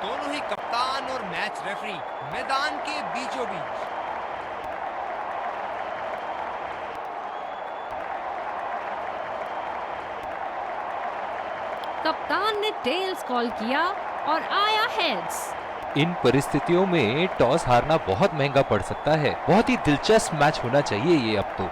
दोनों ही कप्तान और मैच रेफरी मैदान के बीचों बीच। कप्तान ने टेल्स कॉल किया और आया हेड्स। इन परिस्थितियों में टॉस हारना बहुत महंगा पड़ सकता है। बहुत ही दिलचस्प मैच होना चाहिए ये अब तो।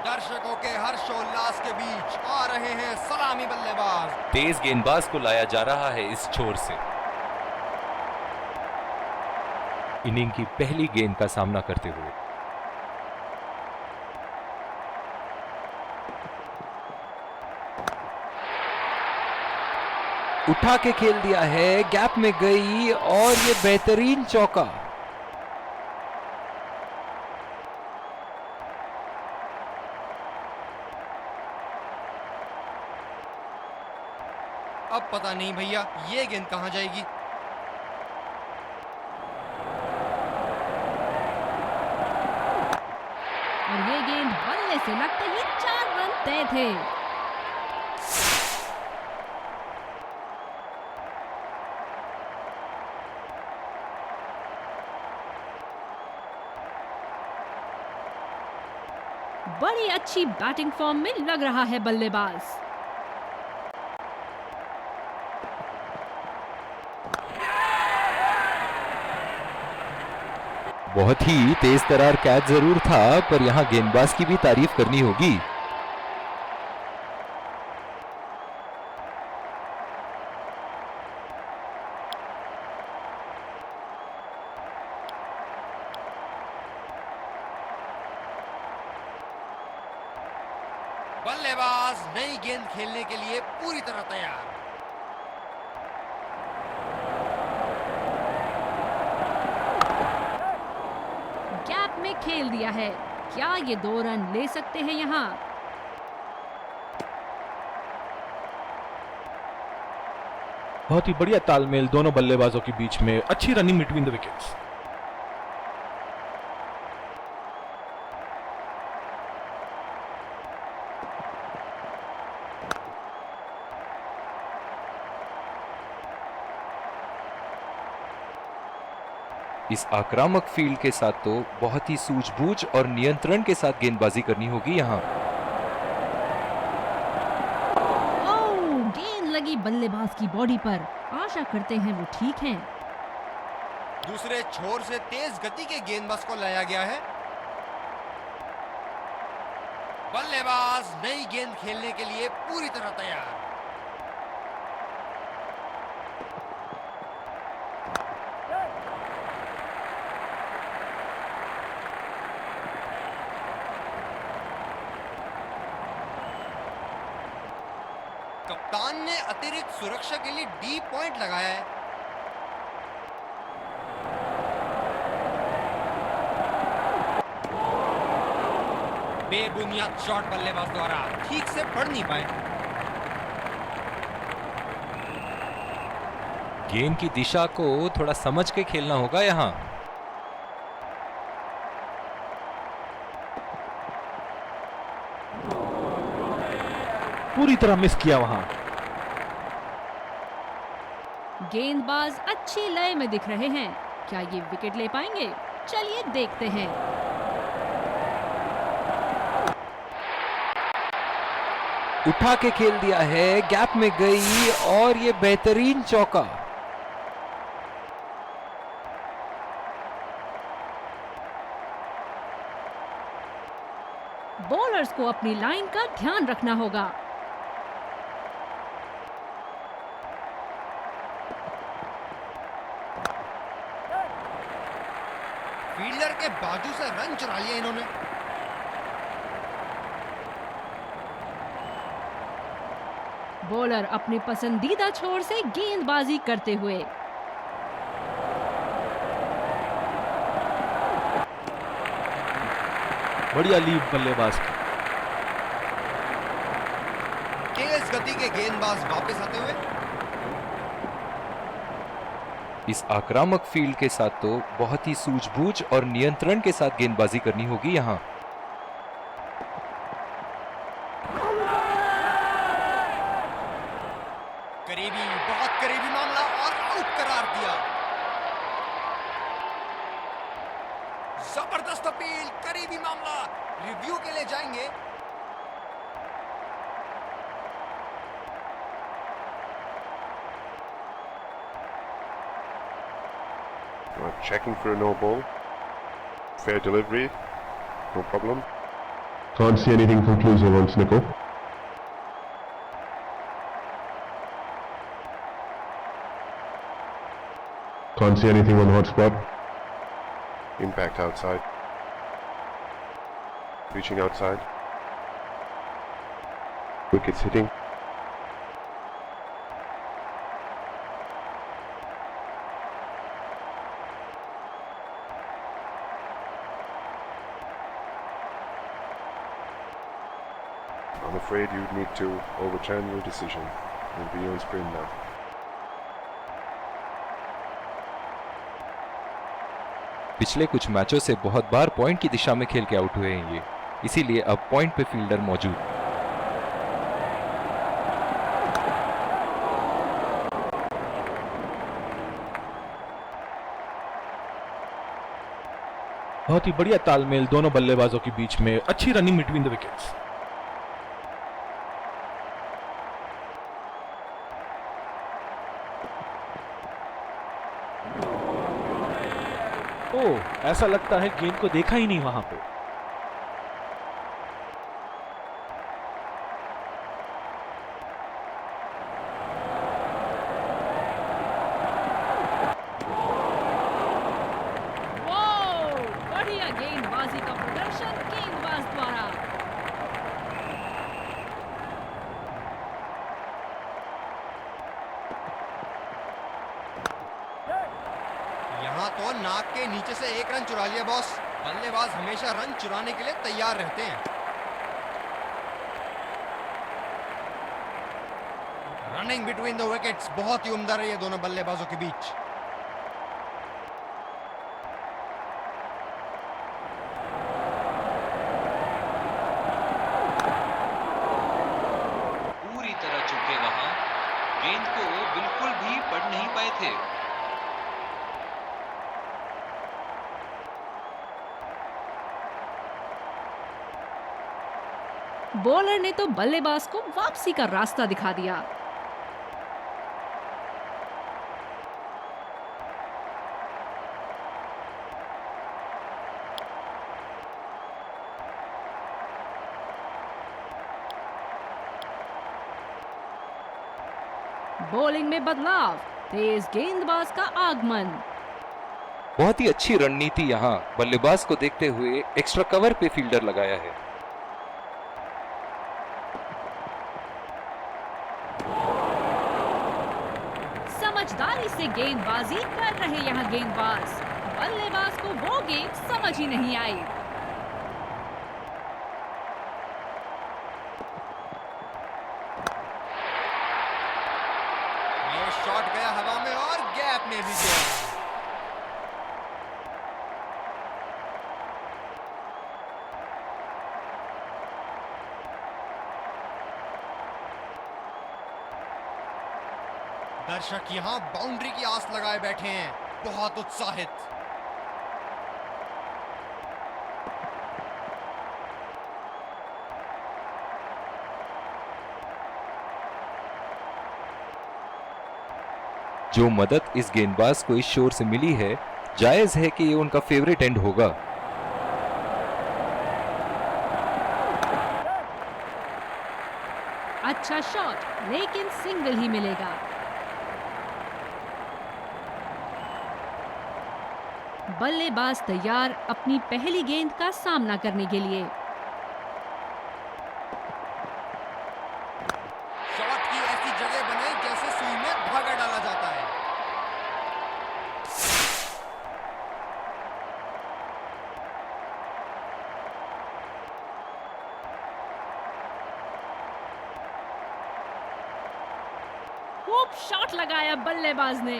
दर्शकों के हर्षोल्लास के बीच आ रहे हैं सलामी बल्लेबाज। तेज गेंदबाज को लाया जा रहा है इस छोर से। इनिंग की पहली गेंद का सामना करते हुए उठा के खेल दिया है, गैप में गई और ये बेहतरीन चौका। अब पता नहीं भैया ये गेंद कहां जाएगी। और ये गेंद बल्ले से लगते ही 4 रन तय थे। बड़ी अच्छी बैटिंग फॉर्म में लग रहा है बल्लेबाज। बहुत ही तेज तरार कैच जरूर था, पर यहां गेंदबाज की भी तारीफ करनी होगी। बल्लेबाज नई गेंद खेलने के लिए पूरी तरह तैयार। गैप में खेल दिया है। क्या ये 2 रन ले सकते हैं यहाँ? बहुत ही बढ़िया तालमेल दोनों बल्लेबाजों के बीच में। अच्छी रनिंग बिटवीन द विकेट्स। इस आक्रामक फील्ड के साथ तो बहुत ही सूझबूझ और नियंत्रण के साथ गेंदबाजी करनी होगी यहाँ। ओह, गेंद लगी बल्लेबाज की बॉडी पर। आशा करते हैं वो ठीक हैं। दूसरे छोर से तेज गति के गेंदबाज को लाया गया है। बल्लेबाज नई गेंद खेलने के लिए पूरी तरह तैयार। कप्तान ने अतिरिक्त सुरक्षा के लिए डी पॉइंट लगाया है। बेबुनियाद शॉट बल्लेबाज द्वारा ठीक से पढ़ नहीं पाए। गेंद की दिशा को थोड़ा समझ के खेलना होगा यहाँ। पूरी तरह मिस किया वहां। गेंदबाज अच्छी लय में दिख रहे हैं। क्या ये विकेट ले पाएंगे? चलिए देखते हैं। उठा के खेल दिया है, गैप में गई और ये बेहतरीन चौका। बॉलर्स को अपनी लाइन का ध्यान रखना होगा। फील्डर के बाजू से रन चुरा लिया इन्होंने। बॉलर अपनी पसंदीदा छोर से गेंदबाजी करते हुए। बढ़िया लीड बल्लेबाज की। तेज गति के गेंदबाज वापस आते हुए। इस आक्रामक फील्ड के साथ तो बहुत ही सूझबूझ और नियंत्रण के साथ गेंदबाजी करनी होगी यहाँ। करीबी, बहुत करीबी मामला और आउट करार दिया। जबरदस्त अपील, करीबी मामला, रिव्यू के लिए जाएंगे। Checking for a no ball. Fair delivery. No problem. Can't see anything conclusive on Snickle. Can't see anything on hotspot. Impact outside. Reaching outside. Wickets hitting. I'm afraid you'd need to overturn your decision. It'll be on screen now. पिछले कुछ मैचों से बहुत बार point की दिशा में खेल के out हुए हैं ये, इसीलिए अब पॉइंट पे फील्डर मौजूद। बहुत ही बढ़िया तालमेल दोनों बल्लेबाजों के बीच में, अच्छी रनिंग बिटवीन द विकेट्स। ओह, ऐसा लगता है गेंद को देखा ही नहीं वहां पे। वाह, बढ़िया गेंदबाजी का प्रदर्शन गेंदबाज द्वारा। यहाँ तो नाक के नीचे से एक रन चुरा लिया बॉस। बल्लेबाज हमेशा रन चुराने के लिए तैयार रहते हैं। रनिंग बिटवीन द विकेट्स बहुत ही उम्दा रही है दोनों बल्लेबाजों के बीच। पूरी तरह चुके वहां, गेंद को बिल्कुल भी पढ़ नहीं पाए थे। बॉलर ने तो बल्लेबाज को वापसी का रास्ता दिखा दिया। बॉलिंग में बदलाव, तेज गेंदबाज का आगमन। बहुत ही अच्छी रणनीति यहाँ, बल्लेबाज को देखते हुए एक्स्ट्रा कवर पे फील्डर लगाया है। समझदारी से गेंदबाजी कर रहे यहाँ गेंदबाज। बल्लेबाज को वो गेंद समझ ही नहीं आई। ये शॉट गया हवा में और गैप में भी गया। दर्शक यहाँ बाउंड्री की आस लगाए बैठे हैं, बहुत उत्साहित। जो मदद इस गेंदबाज को इस शोर से मिली है, जायज है कि ये उनका फेवरेट एंड होगा। अच्छा शॉट, लेकिन सिंगल ही मिलेगा। बल्लेबाज तैयार अपनी पहली गेंद का सामना करने के लिए। शॉट की ऐसी जगह बने जैसे सुई में धागा डाला जाता है। खूब शॉट लगाया बल्लेबाज ने।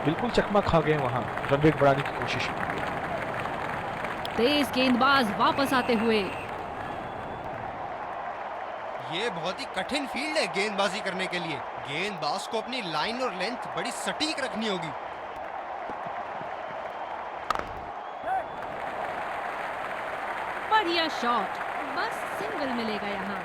बिल्कुल चकमा खा गए वहां, रन रेट बढ़ाने की कोशिश। तेज गेंदबाज वापस आते हुए। ये बहुत ही कठिन फील्ड है गेंदबाजी करने के लिए। गेंदबाज को अपनी लाइन और लेंथ बड़ी सटीक रखनी होगी। बढ़िया शॉट, बस सिंगल मिलेगा यहाँ।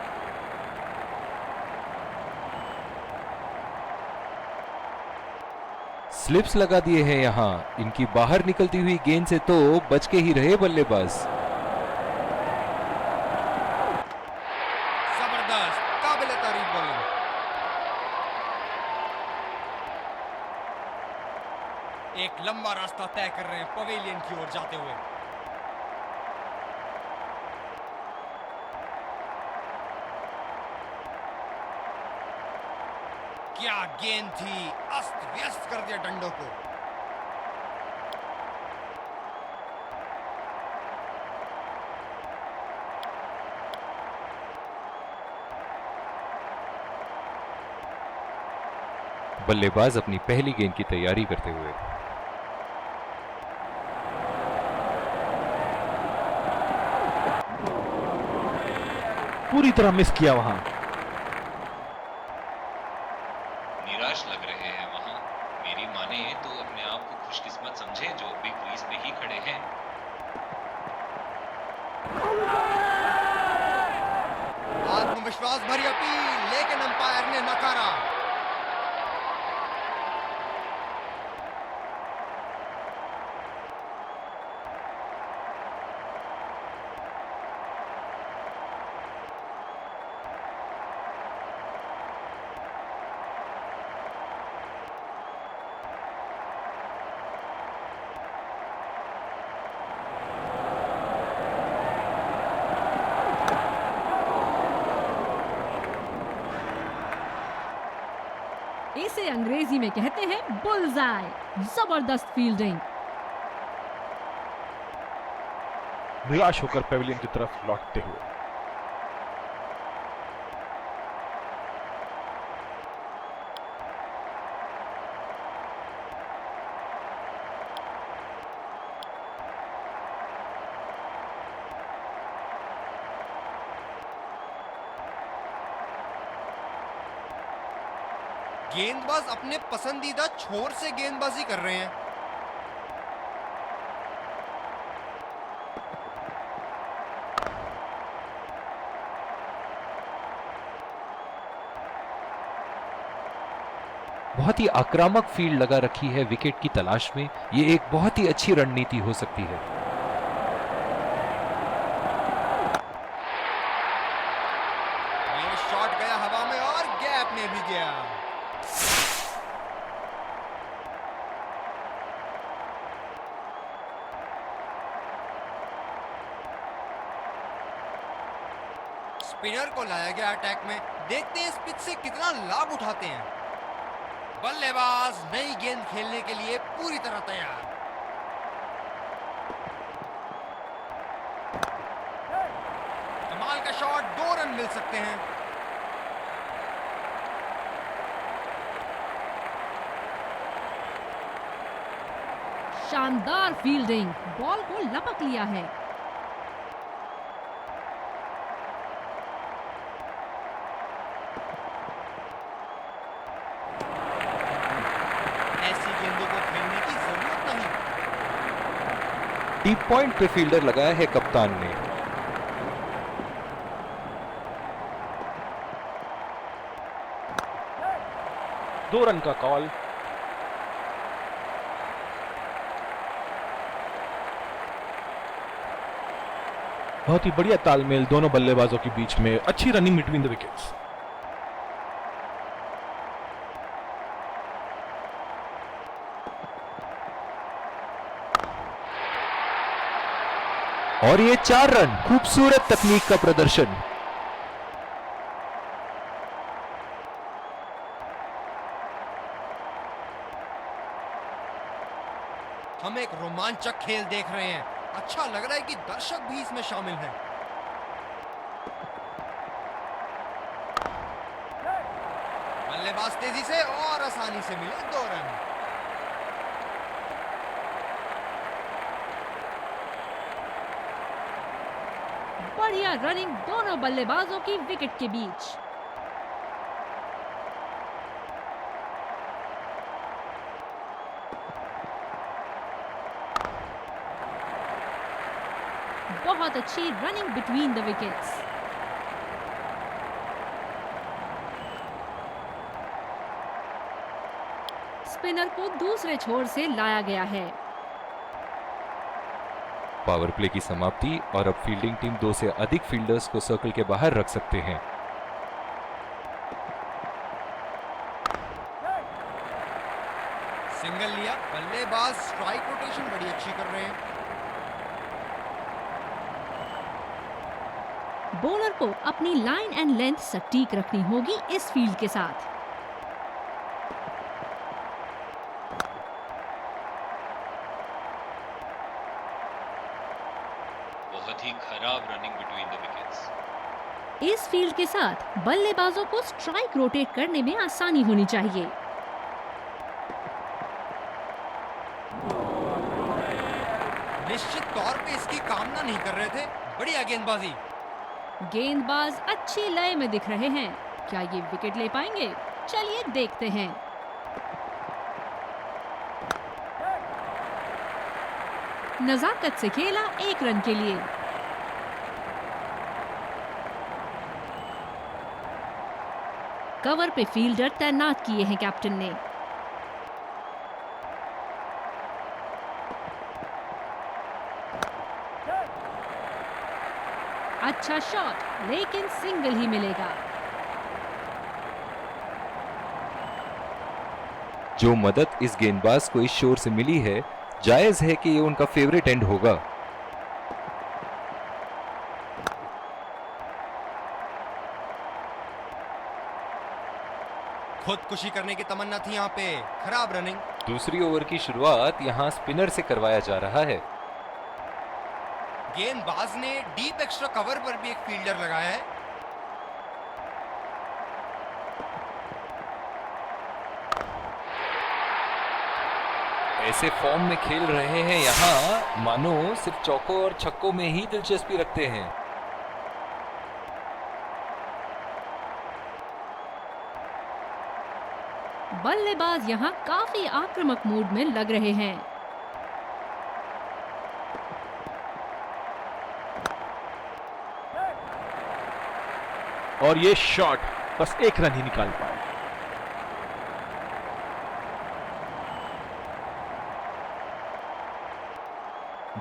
स्लिप्स लगा दिए हैं यहाँ। इनकी बाहर निकलती हुई गेंद से तो बच के ही रहे बल्लेबाज। जबरदस्त, काबिले तारीफ बॉलिंग। एक लंबा रास्ता तय कर रहे हैं पवेलियन की ओर जाते हुए। क्या गेंद थी, अस्त व्यस्त कर दिया डंडों को। बल्लेबाज अपनी पहली गेंद की तैयारी करते हुए। पूरी तरह मिस किया वहां। निराश लग रहे हैं वहां। मेरी माने तो अपने आप को खुशकिस्मत समझे जो अभी क्रीज पे ही खड़े हैं। आत्मविश्वास भरी अपील, लेकिन अंपायर ने नकारा। इसे अंग्रेजी में कहते हैं बुल्सआई। जबरदस्त फील्डिंग। निराश होकर पेविलियन की तरफ लौटते हुए। गेंदबाज अपने पसंदीदा छोर से गेंदबाजी कर रहे हैं। बहुत ही आक्रामक फील्ड लगा रखी है विकेट की तलाश में। ये एक बहुत ही अच्छी रणनीति हो सकती है। ये शॉट गया हवा में और गैप में भी गया। स्पिनर को लाया गया अटैक में। देखते हैं इस पिच से कितना लाभ उठाते हैं। बल्लेबाज नई गेंद खेलने के लिए पूरी तरह तैयार। कमाल का शॉट, 2 रन मिल सकते हैं। शानदार फील्डिंग, बॉल को लपक लिया है। ऐसी गेंदों को खेलने की जरूरत नहीं। डीप पॉइंट पे फील्डर लगाया है कप्तान ने। दो रन का कॉल। बहुत ही बढ़िया तालमेल दोनों बल्लेबाजों के बीच में। अच्छी रनिंग बिटवीन द विकेट्स। और ये 4 रन। खूबसूरत तकनीक का प्रदर्शन। हम एक रोमांचक खेल देख रहे हैं। अच्छा लग रहा है कि दर्शक भी इसमें शामिल हैं। बल्लेबाज तेजी से और आसानी से मिले 2 रन। बढ़िया रनिंग दोनों बल्लेबाजों की विकेट के बीच। बहुत अच्छी running between the wickets. Spinner को दूसरे छोर से लाया गया है। पावर प्ले की समाप्ति और अब फील्डिंग टीम 2 से अधिक फील्डर्स को सर्कल के बाहर रख सकते हैं। सिंगल लिया, बल्लेबाज स्ट्राइक रोटेशन बड़ी अच्छी कर रहे हैं। बॉलर को अपनी लाइन एंड लेंथ सटीक रखनी होगी इस फील्ड के साथ। बहुत ही खराब रनिंग बिटवीन द विकेट्स। इस फील्ड के साथ बल्लेबाजों को स्ट्राइक रोटेट करने में आसानी होनी चाहिए। निश्चित तौर पे इसकी कामना नहीं कर रहे थे। बढ़िया गेंदबाजी। गेंदबाज अच्छी लय में दिख रहे हैं। क्या ये विकेट ले पाएंगे? चलिए देखते हैं। नजाकत से खेला 1 रन के लिए। कवर पे फील्डर तैनात किए हैं कैप्टन ने। अच्छा शॉट, लेकिन सिंगल ही मिलेगा। जो मदद इस गेंदबाज को इस शोर से मिली है, जायज है कि ये उनका फेवरेट एंड होगा। खुदकुशी करने की तमन्ना थी यहाँ पे। खराब रनिंग। दूसरी ओवर की शुरुआत यहाँ स्पिनर से करवाया जा रहा है। गेंदबाज ने डीप एक्स्ट्रा कवर पर भी एक फील्डर लगाया है। ऐसे फॉर्म में खेल रहे हैं यहाँ, मानो सिर्फ चौकों और छक्कों में ही दिलचस्पी रखते हैं। बल्लेबाज यहाँ काफी आक्रामक मूड में लग रहे हैं। और ये शॉट बस 1 रन ही निकाल पाए।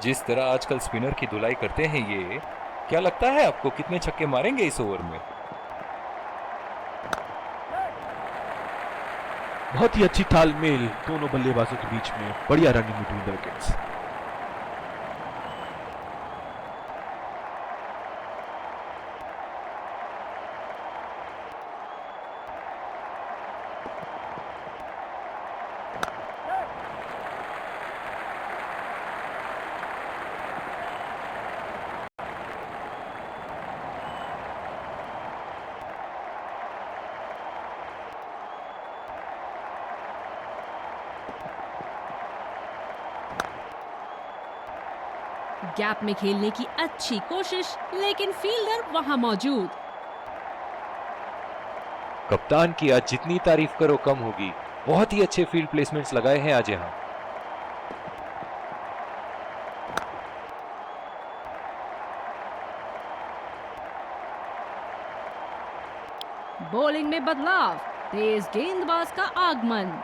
जिस तरह आजकल स्पिनर की धुलाई करते हैं ये, क्या लगता है आपको कितने छक्के मारेंगे इस ओवर में? बहुत ही अच्छी तालमेल दोनों बल्लेबाजों के बीच में। बढ़िया running between the wickets. Gap में खेलने की अच्छी कोशिश, लेकिन फील्डर वहां मौजूद। कप्तान की आज जितनी तारीफ करो कम होगी। बहुत ही अच्छे फील्ड प्लेसमेंट्स लगाए हैं आज यहाँ। बॉलिंग में बदलाव, तेज गेंदबाज का आगमन।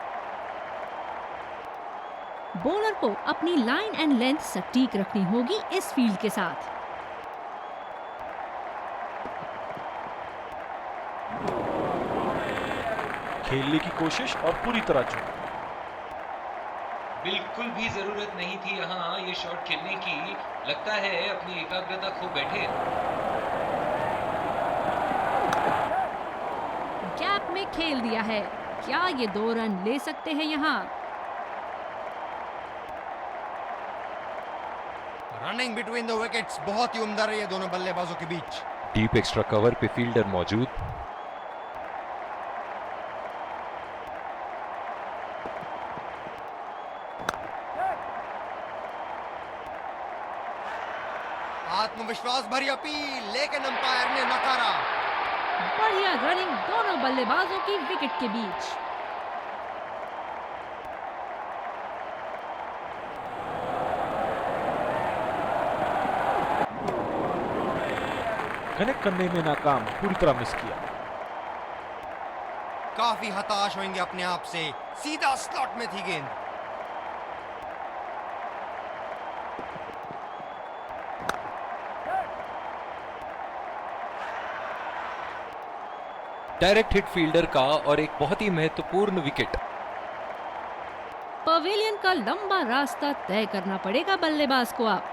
बॉलर को अपनी लाइन एंड लेंथ सटीक रखनी होगी इस फील्ड के साथ। खेलने की कोशिश और पूरी तरह चूक। बिल्कुल भी जरूरत नहीं थी यहाँ ये शॉट खेलने की। लगता है अपनी एकाग्रता खो बैठे। गैप में खेल दिया है। क्या ये 2 रन ले सकते हैं यहाँ? रनिंग बिटवीन द विकेट्स बहुत ही उम्दा रही है दोनों बल्लेबाजों के बीच। डीप एक्स्ट्रा कवर पे फील्डर मौजूद। आत्मविश्वास भरी अपील, लेकिन अंपायर ने नकारा। बढ़िया रनिंग दोनों बल्लेबाजों की विकेट के बीच। कनेक्ट करने में नाकाम, पूरी तरह मिस किया। काफी हताश होंगे अपने आप से, सीधा स्लॉट में थी गेंद। डायरेक्ट हिट फील्डर का और एक बहुत ही महत्वपूर्ण विकेट। पवेलियन का लंबा रास्ता तय करना पड़ेगा बल्लेबाज को अब।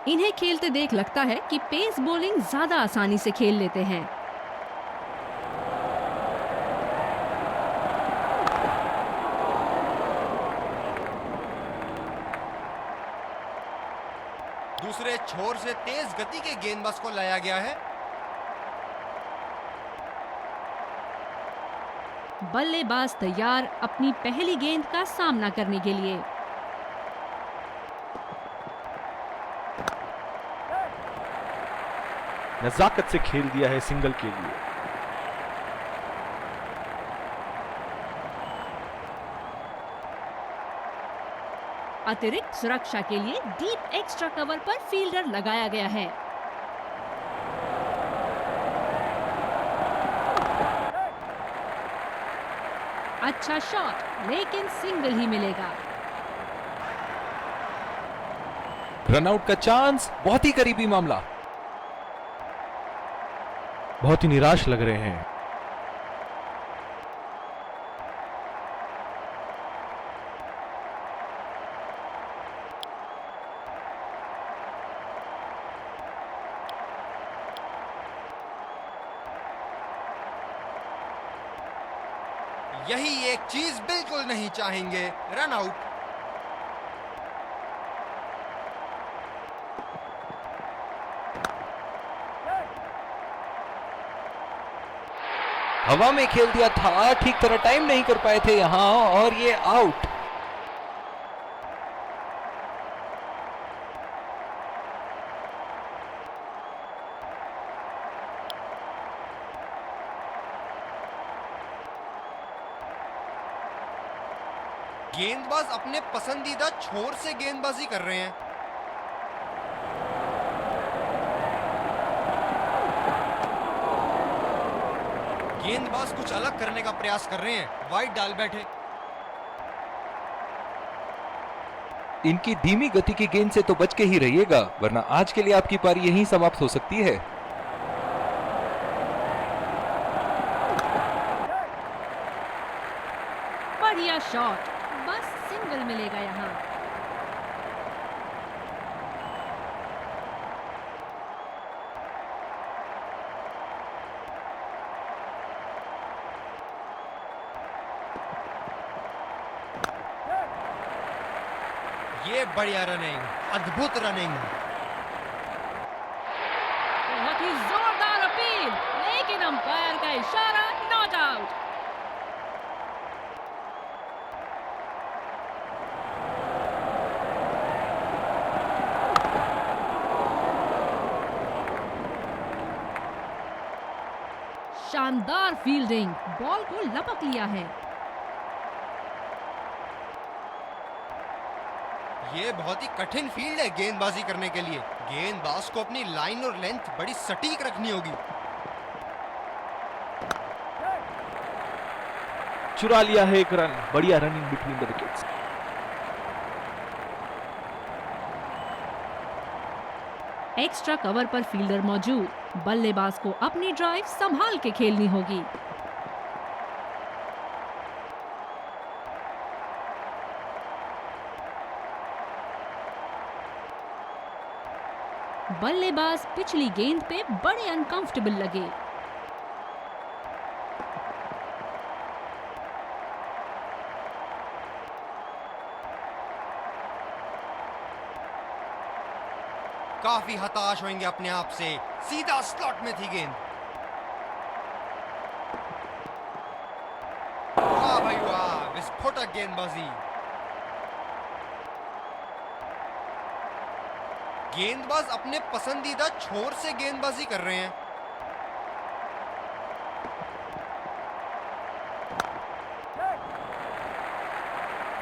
इन्हें खेलते देख लगता है कि पेस बॉलिंग ज्यादा आसानी से खेल लेते हैं। दूसरे छोर से तेज गति के गेंदबाज को लाया गया है। बल्लेबाज तैयार अपनी पहली गेंद का सामना करने के लिए। नजाकत से खेल दिया है सिंगल के लिए। अतिरिक्त सुरक्षा के लिए डीप एक्स्ट्रा कवर पर फील्डर लगाया गया है। अच्छा शॉट, लेकिन सिंगल ही मिलेगा। रनआउट का चांस, बहुत ही करीबी मामला। बहुत ही निराश लग रहे हैं। यही एक चीज बिल्कुल नहीं चाहेंगे, रन आउट। हवा में खेल दिया था, ठीक तरह टाइम नहीं कर पाए थे यहां, और ये आउट। गेंदबाज अपने पसंदीदा छोर से गेंदबाजी कर रहे हैं। गेंदबाज कुछ अलग करने का प्रयास कर रहे हैं, वाइड डाल बैठे। इनकी धीमी गति की गेंद से तो बच के ही रहिएगा, वरना आज के लिए आपकी पारी यहीं समाप्त हो सकती है। बढ़िया शॉट, बस सिंगल मिलेगा यहाँ। ये बढ़िया रनिंग, अद्भुत रनिंग। बहुत ही जोरदार अपील, लेकिन अंपायर का इशारा, नॉट आउट। शानदार फील्डिंग, बॉल को लपक लिया है। ये बहुत ही कठिन फील्ड है गेंदबाजी करने के लिए। गेंदबाज को अपनी लाइन और लेंथ बड़ी सटीक रखनी होगी। चुरा लिया है एक रन। बढ़िया running between the wickets. Extra cover पर फील्डर मौजूद, बल्लेबाज को अपनी ड्राइव संभाल के खेलनी होगी। बल्लेबाज पिछली गेंद पे बड़े अनकंफर्टेबल लगे। काफी हताश होंगे अपने आप से, सीधा स्लॉट में थी गेंद। वाह भाई वाह, विस्फोटक गेंदबाजी। गेंदबाज अपने पसंदीदा छोर से गेंदबाजी कर रहे हैं।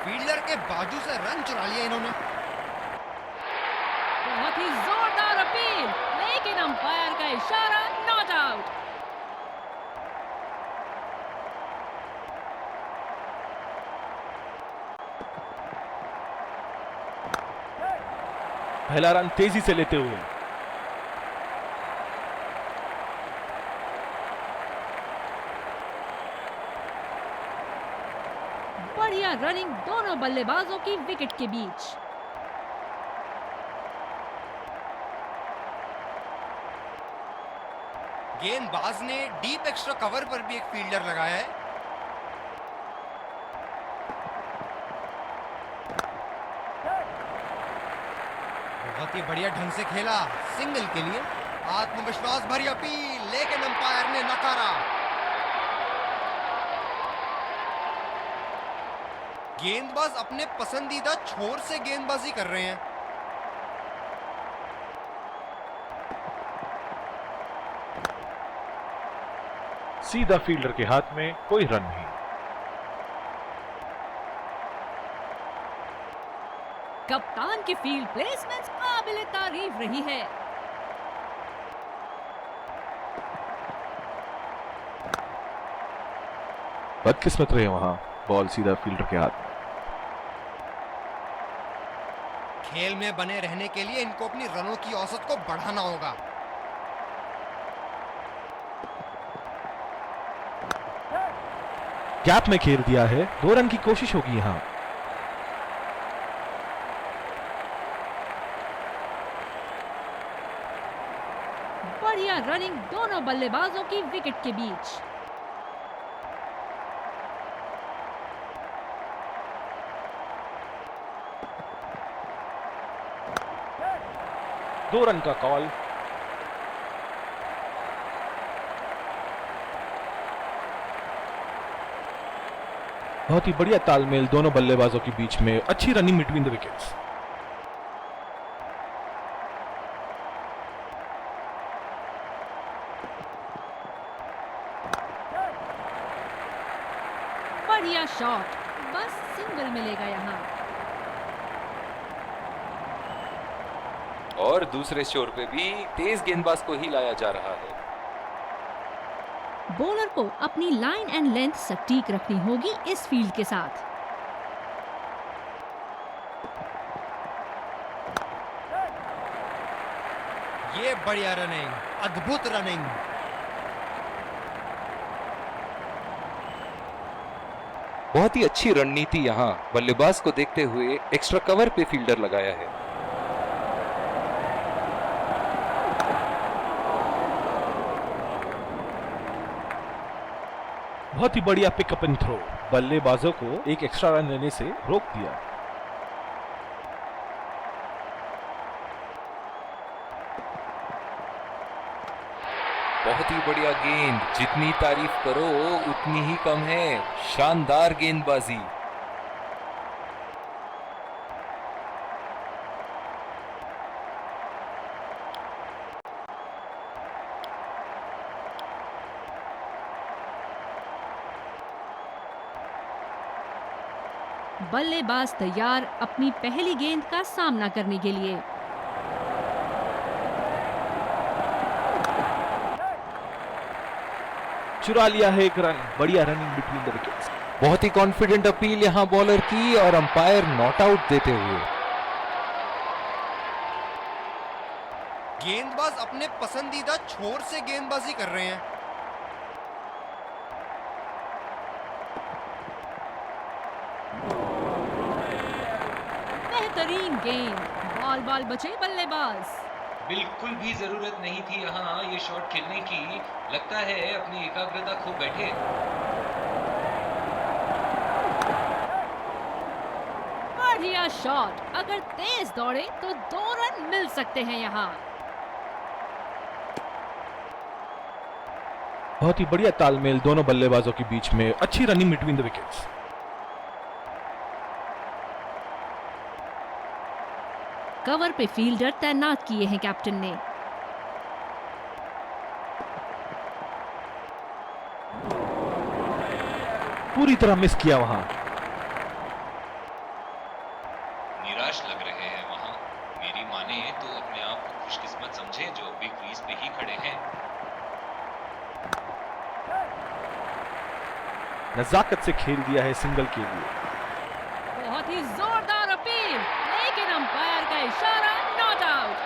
फील्डर के बाजू से रन चुरा लिया इन्होंने। बहुत ही जोरदार अपील, लेकिन अंपायर का इशारा, नॉट आउट। पहला रन तेजी से लेते हुए बढ़िया रनिंग दोनों बल्लेबाजों की विकेट के बीच। गेंदबाज ने डीप एक्स्ट्रा कवर पर भी एक फील्डर लगाया है। बहुत ही बढ़िया ढंग से खेला, सिंगल के लिए। आत्मविश्वास भरी अपील, लेकिन अंपायर ने नकारा। गेंदबाज अपने पसंदीदा छोर से गेंदबाजी कर रहे हैं। सीधा फील्डर के हाथ में, कोई रन नहीं। कप्तान की फील्ड प्लेसमेंट काबिले तारीफ रही है। बदकिस्मत रहे वहां, बॉल सीधा फील्डर के हाथ में। खेल में बने रहने के लिए इनको अपनी रनों की औसत को बढ़ाना होगा। गैप में घेर दिया है, 2 रन की कोशिश होगी यहां। बढ़िया रनिंग दोनों बल्लेबाजों की विकेट के बीच। दो रन का कॉल। बहुत ही बढ़िया तालमेल दोनों बल्लेबाजों के बीच में, अच्छी रनिंग बिटवीन द विकेट्स। बढ़िया शॉट, बस सिंगल मिलेगा यहाँ। और दूसरे छोर पे भी तेज गेंदबाज को ही लाया जा रहा है। बॉलर को अपनी लाइन एंड लेंथ सटीक रखनी होगी इस फील्ड के साथ। ये बढ़िया रनिंग, अद्भुत रनिंग। बहुत ही अच्छी रणनीति यहाँ बल्लेबाज को देखते हुए एक्स्ट्रा कवर पे फील्डर लगाया है। बहुत ही बढ़िया पिकअप एंड थ्रो, बल्लेबाजों को एक एक्स्ट्रा रन लेने से रोक दिया। बहुत ही बढ़िया गेंद, जितनी तारीफ करो उतनी ही कम है। शानदार गेंदबाजी। बल्लेबाज तैयार अपनी पहली गेंद का सामना करने के लिए। चुरा लिया है एक रन, बढ़िया रनिंग बिटवीन द विकेट्स। बहुत ही कॉन्फिडेंट अपील यहां बॉलर की और अंपायर नॉट आउट देते हुए। गेंदबाज अपने पसंदीदा छोर से गेंदबाजी कर रहे हैं। बेहतरीन गेंद, बॉल बॉल बचे बल्लेबाज। बिल्कुल भी जरूरत नहीं थी यहाँ ये शॉट खेलने की। लगता है अपनी एकाग्रता खो बैठे। बढ़िया शॉट, अगर तेज दौड़े तो 2 रन मिल सकते हैं यहाँ। बहुत ही बढ़िया तालमेल दोनों बल्लेबाजों के बीच में, अच्छी running between the wickets. Cover पे फील्डर तैनात किए हैं कैप्टन ने। पूरी तरह मिस किया वहां। निराश लग रहे हैं वहां। मेरी माने तो अपने आप को खुशकिस्मत समझे जो अभी क्रीज पे ही खड़े हैं। नजाकत से खेल दिया है सिंगल के लिए। बहुत ही जोरदार अपील, लेकिन अंपायर का इशारा नॉट आउट।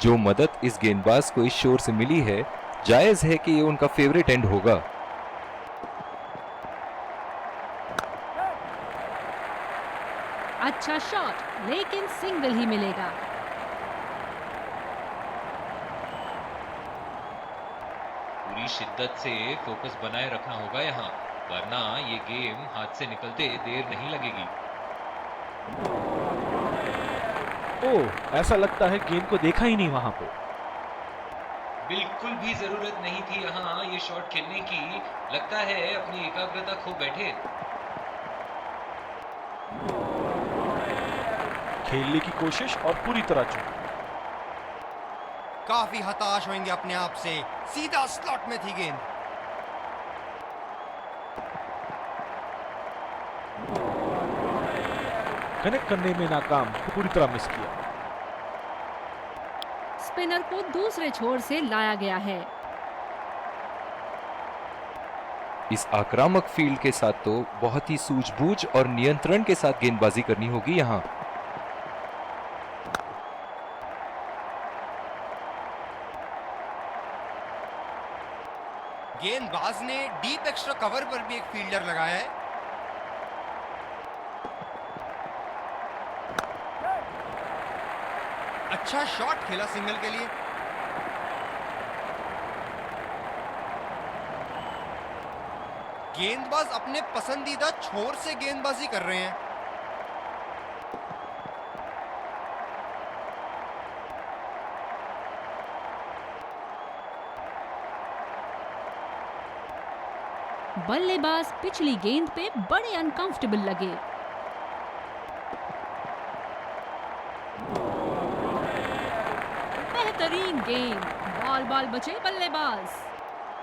जो मदद इस गेंदबाज को इस शोर से मिली है, जायज है कि ये उनका फेवरेट एंड होगा। अच्छा शॉट, लेकिन सिंगल ही मिलेगा। पूरी शिद्दत से फोकस बनाए रखना होगा यहाँ, वरना ये गेम हाथ से निकलते देर नहीं लगेगी। ओह, ऐसा लगता है गेंद को देखा ही नहीं वहां पे। बिल्कुल भी जरूरत नहीं थी यहाँ ये शॉट खेलने की। लगता है अपनी एकाग्रता खो बैठे। खेलने की कोशिश और पूरी तरह चूक। काफी हताश होंगे अपने आप से, सीधा स्लॉट में थी गेंद। कनेक्ट करने में नाकाम, पूरी तरह मिस किया। स्पिनर को दूसरे छोर से लाया गया है। इस आक्रामक फील्ड के साथ तो बहुत ही सूझबूझ और नियंत्रण के साथ गेंदबाजी करनी होगी यहाँ। गेंदबाज ने डीप एक्स्ट्रा कवर पर भी एक फील्डर लगाया है। अच्छा शॉट खेला सिंगल के लिए। गेंदबाज अपने पसंदीदा छोर से गेंदबाजी कर रहे हैं। बल्लेबाज पिछली गेंद पे बड़े अनकंफर्टेबल लगे। बेहतरीन गेंद, बॉल बचे बल्लेबाज।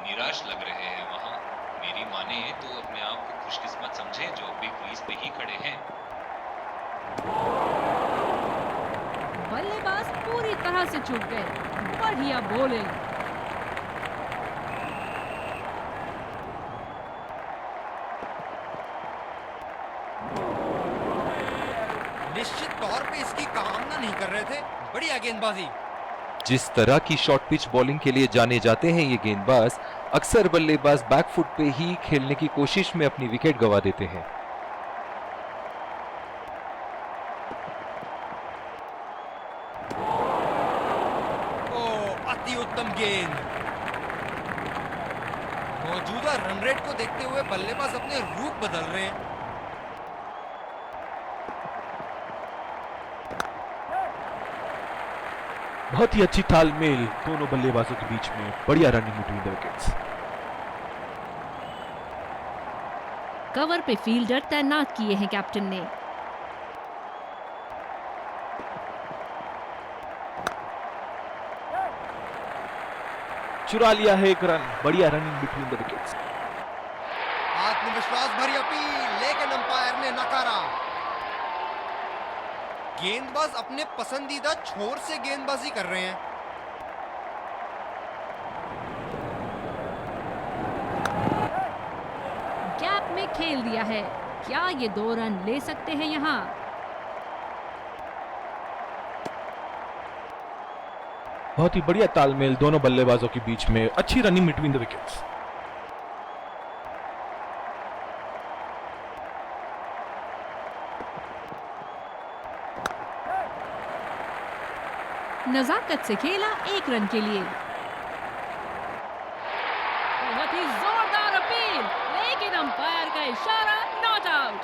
निराश लग रहे हैं वहां। मेरी माने तो अपने आप को खुशकिस्मत समझे जो अभी क्रीज पे ही खड़े हैं। बल्लेबाज पूरी तरह से चूक गए। बढ़िया बॉलिंग। निश्चित तौर पे इसकी कामना नहीं कर रहे थे। बढ़िया गेंदबाजी। जिस तरह की शॉर्ट पिच बॉलिंग के लिए जाने जाते हैं ये गेंदबाज, अक्सर बल्लेबाज बैकफुट पे ही खेलने की कोशिश में अपनी विकेट गंवा देते हैं। ओह, अति उत्तम गेंद। मौजूदा रन रेट को देखते हुए बल्लेबाज अपने रूप बदल रहे हैं। बहुत ही अच्छी तालमेल दोनों बल्लेबाजों के बीच में, बढ़िया running between the wickets. Cover पे फील्डर तैनात किए हैं कैप्टन ने। चुरा लिया है एक रन, बढ़िया रनिंग बिटवीन द विकेट्स। आत्मविश्वास भरी अपील, लेकिन अंपायर ने नकारा। गेंदबाज अपने पसंदीदा छोर से गेंदबाजी कर रहे हैं। गैप में खेल दिया है। क्या ये 2 रन ले सकते हैं यहाँ? बहुत ही बढ़िया तालमेल दोनों बल्लेबाजों के बीच में, अच्छी रनिंग बिटवीन द विकेट्स। नजाकत से खेला 1 रन के लिए। बहुत ही जोरदार अपील, लेकिन अंपायर का इशारा नॉट आउट।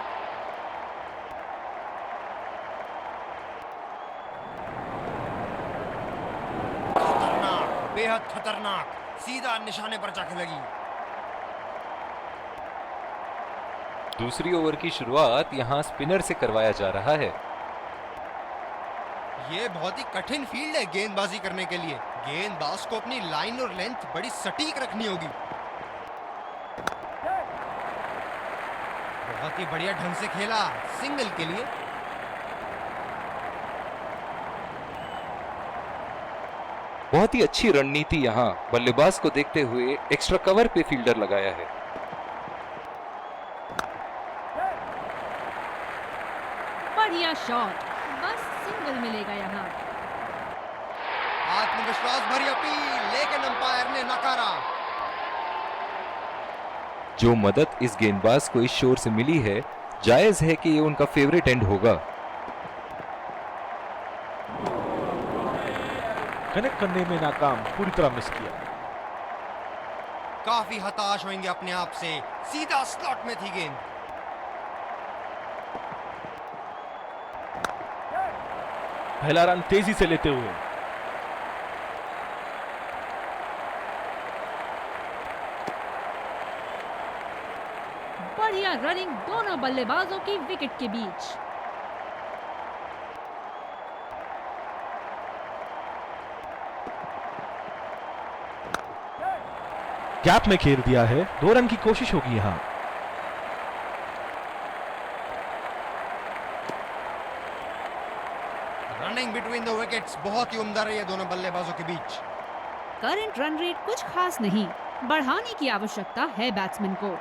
खतरनाक, बेहद खतरनाक, सीधा निशाने पर जाके लगी। दूसरी ओवर की शुरुआत यहां स्पिनर से करवाया जा रहा है। ये बहुत ही कठिन फील्ड है गेंदबाजी करने के लिए। गेंदबाज को अपनी लाइन और लेंथ बड़ी सटीक रखनी होगी। बहुत ही बढ़िया ढंग से खेला, सिंगल के लिए। बहुत ही अच्छी रणनीति यहां बल्लेबाज को देखते हुए एक्स्ट्रा कवर पे फील्डर लगाया है। बढ़िया शॉट, बस सिंगल मिलेगा यहाँ। आत्मविश्वास भरी अपील, लेकिन अंपायर ने नकारा। जो मदद इस गेंदबाज को इस शोर से मिली है, जायज है कि ये उनका फेवरेट एंड होगा। कनेक्ट करने में नाकाम, पूरी तरह मिस किया। काफी हताश होंगे अपने आप से, सीधा स्लॉट में थी गेंद। पहला रन तेजी से लेते हुए। बढ़िया रनिंग दोनों बल्लेबाजों की विकेट के बीच। गैप में खेल दिया है, 2 रन की कोशिश होगी यहां। रनिंग बिटवीन द विकेट्स बहुत ही उम्दा रही है दोनों बल्लेबाजों के बीच। करंट रन रेट कुछ खास नहीं, बढ़ाने की आवश्यकता है बैट्समैन को।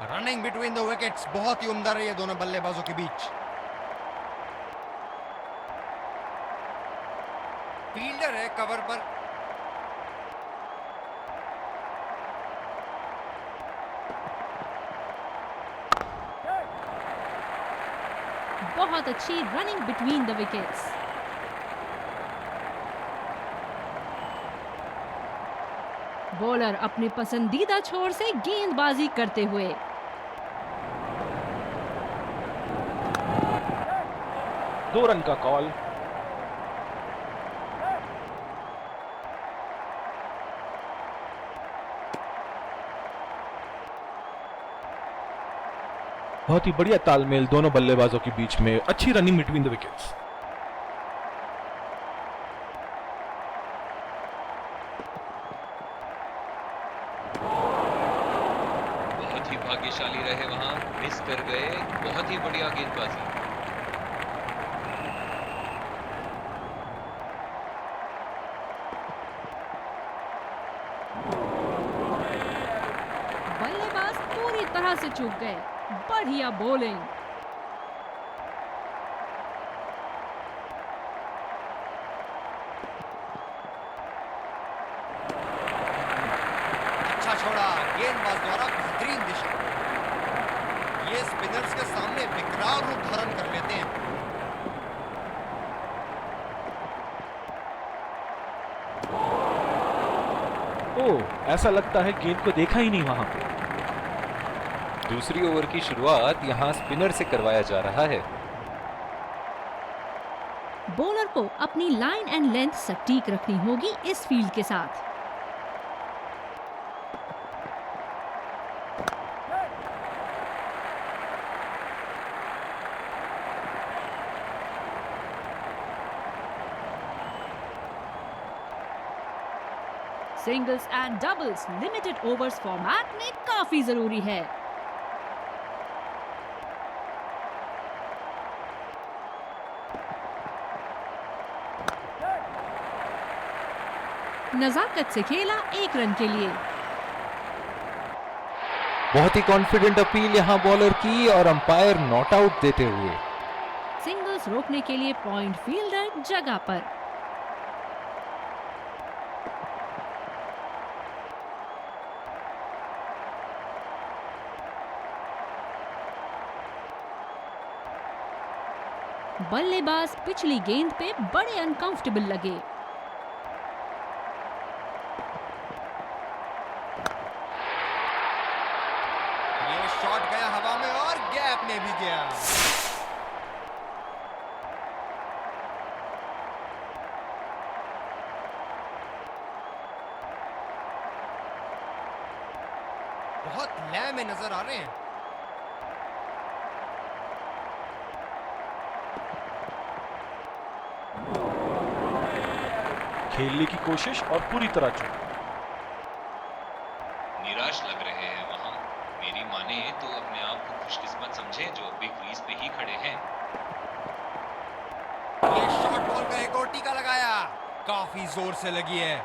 रनिंग बिटवीन द विकेट्स बहुत ही उम्दा रही है दोनों बल्लेबाजों के बीच। फील्डर है कवर पर। बहुत अच्छी running between the wickets. Bowler अपने पसंदीदा छोर से गेंदबाजी करते हुए। दो रन का कॉल। बहुत ही बढ़िया तालमेल दोनों बल्लेबाजों के बीच में, अच्छी रनिंग बिटवीन द विकेट्स। बहुत ही भाग्यशाली रहे वहां, मिस कर गए। बहुत ही बढ़िया गेंदबाजी। बल्लेबाज पूरी तरह से चूक गए। बढ़िया बॉलिंग। अच्छा छोड़ा, गेंदबाज द्वारा बेहतरीन दिशा। ये स्पिनर्स के सामने विकराल रूप धारण कर लेते हैं। ओह, ऐसा लगता है गेंद को देखा ही नहीं वहां पे। दूसरी ओवर की शुरुआत यहां स्पिनर से करवाया जा रहा है। बॉलर को अपनी लाइन एंड लेंथ सटीक रखनी होगी इस फील्ड के साथ। Singles and doubles limited overs format में काफी जरूरी है। नजाकत से खेला 1 रन के लिए। बहुत ही कॉन्फिडेंट अपील यहां बॉलर की और अंपायर नॉट आउट देते हुए। सिंगल्स रोकने के लिए पॉइंट फील्डर जगह पर। बल्लेबाज पिछली गेंद पे बड़े अनकंफर्टेबल लगे। ये शॉट गया हवा में और गैप में भी गया। बहुत लय में नजर आ रहे हैं। खेलने की कोशिश और पूरी तरह चूक। निराश लग रहे हैं वहां। मेरी माने तो अपने आप को खुशकिस्मत समझे जो अभी क्रीज पे ही खड़े हैं। ये शॉट बॉल का एक और टीका लगाया, काफी जोर से लगी है।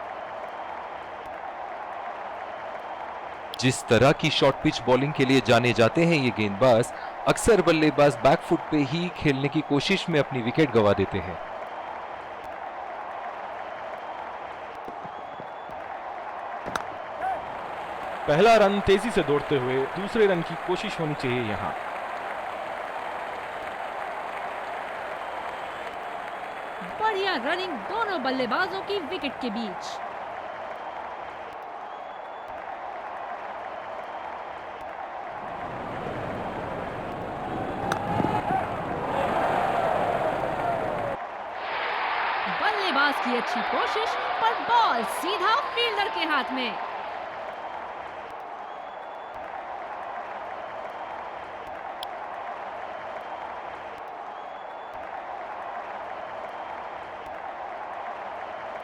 जिस तरह की शॉर्ट पिच बॉलिंग के लिए जाने जाते हैं ये गेंदबाज अक्सर बल्लेबाज बैकफुट पे ही खेलने की कोशिश में अपनी विकेट गंवा देते हैं। पहला रन तेजी से दौड़ते हुए दूसरे रन की कोशिश होनी चाहिए यहां। बढ़िया रनिंग दोनों बल्लेबाजों की विकेट के बीच। बल्लेबाज की अच्छी कोशिश पर बॉल सीधा फील्डर के हाथ में।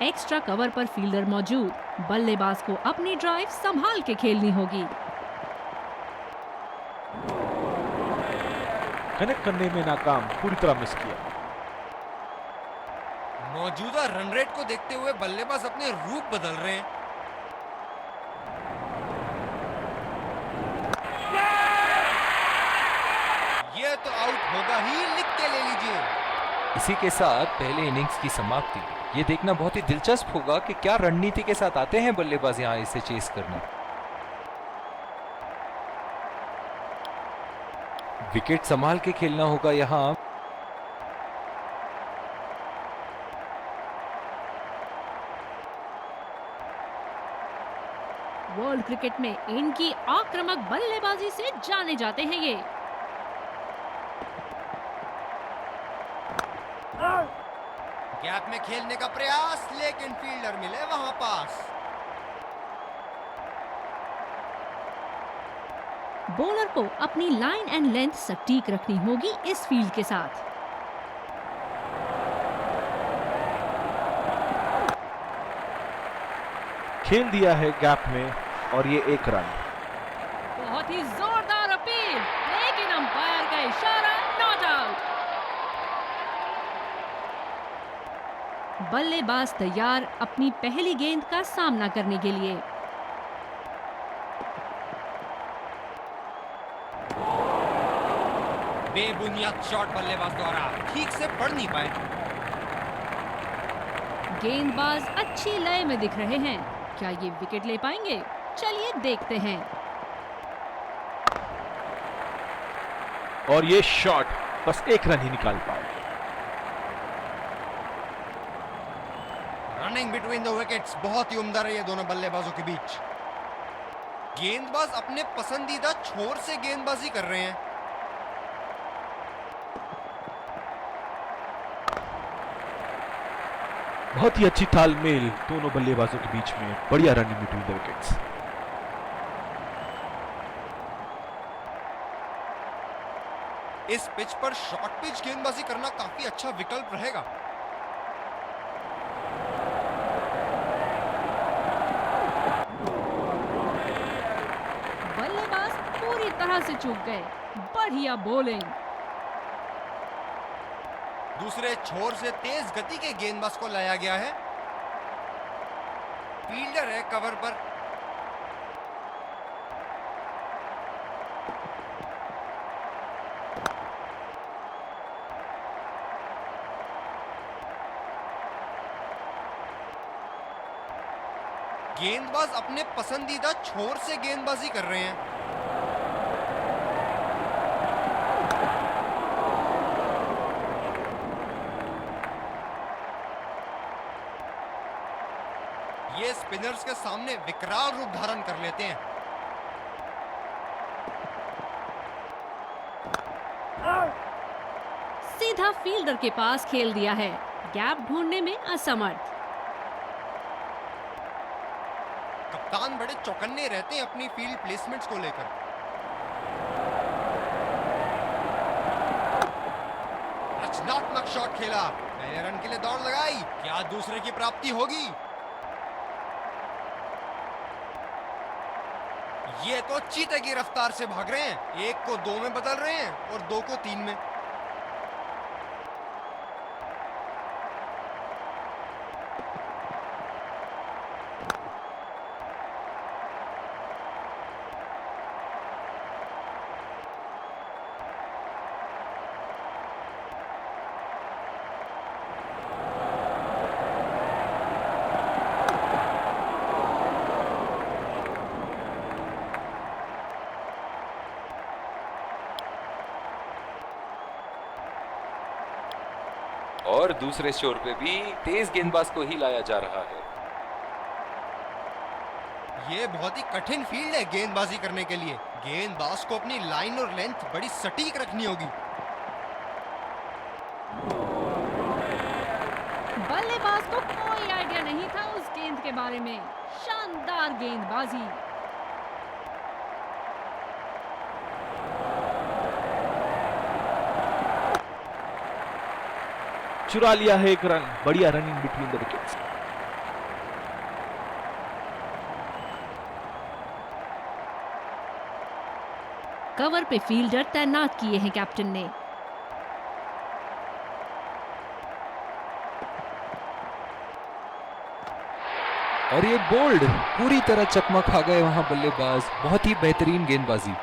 एक्स्ट्रा कवर पर फील्डर मौजूद, बल्लेबाज को अपनी ड्राइव संभाल के खेलनी होगी। कनेक्ट करने में नाकाम, पूरी तरह मिस किया। मौजूदा रन रेट को देखते हुए बल्लेबाज अपने रूप बदल रहे हैं। ये तो आउट होगा ही, लिख के ले लीजिए। इसी के साथ पहले इनिंग्स की समाप्ति। ये देखना बहुत ही दिलचस्प होगा कि क्या रणनीति के साथ आते हैं बल्लेबाज यहां इसे चेस करने। विकेट संभाल के खेलना होगा यहां। वर्ल्ड क्रिकेट में इनकी आक्रामक बल्लेबाजी से जाने जाते हैं ये। गैप में खेलने का प्रयास, लेकिन फील्डर मिले वहां पास। बॉलर को अपनी लाइन एंड लेंथ सटीक रखनी होगी इस फील्ड के साथ। खेल दिया है गैप में और ये एक रन। बहुत ही जोरदार अपील, लेकिन अंपायर का इशारा, नॉट आउट। बल्लेबाज तैयार अपनी पहली गेंद का सामना करने के लिए। बेबुनियाद शॉट बल्लेबाज द्वारा ठीक से पढ़ नहीं पाए। गेंदबाज अच्छी लय में दिख रहे हैं, क्या ये विकेट ले पाएंगे? चलिए देखते हैं। और ये शॉट बस एक रन ही निकाल पाए। रनिंग बिटवीन द विकेट्स बहुत ही उम्दा रही है दोनों बल्लेबाजों के बीच। गेंदबाज अपने पसंदीदा छोर से गेंदबाजी कर रहे हैं। बहुत ही अच्छी तालमेल दोनों बल्लेबाजों के बीच में, बढ़िया रनिंग बिटवीन द विकेट्स। इस पिच पर शॉर्ट पिच गेंदबाजी करना काफी अच्छा विकल्प रहेगा। बल्लेबाज पूरी तरह से चूक गए। बढ़िया बॉलिंग। दूसरे छोर से तेज गति के गेंदबाज को लाया गया है। फील्डर है कवर पर। गेंदबाज अपने पसंदीदा छोर से गेंदबाजी कर रहे हैं। ये स्पिनर्स के सामने विकराल रूप धारण कर लेते हैं। सीधा फील्डर के पास खेल दिया है, गैप ढूंढने में असमर्थ। कप्तान बड़े चौकन्ने रहते हैं अपनी फील्ड प्लेसमेंट्स को लेकर। रचनात्मक शॉट खेला, पहले रन के लिए दौड़ लगाई, क्या दूसरे की प्राप्ति होगी? ये तो चीते की रफ्तार से भाग रहे हैं, एक को 2 में बदल रहे हैं और 2 को 3 में। और दूसरे शोर पे भी तेज गेंदबाज को ही लाया जा रहा है। ये बहुत ही कठिन फील्ड है गेंदबाजी करने के लिए। गेंदबाज को अपनी लाइन और लेंथ बड़ी सटीक रखनी होगी। बल्लेबाज को कोई आइडिया नहीं था उस गेंद के बारे में। शानदार गेंदबाजी। चुरा लिया है एक रन, बढ़िया running between the wickets. Cover पे फील्डर तैनात किए हैं कैप्टन ने। और ये बोल्ड, पूरी तरह चकमा खा गए वहां बल्लेबाज। बहुत ही बेहतरीन गेंदबाजी।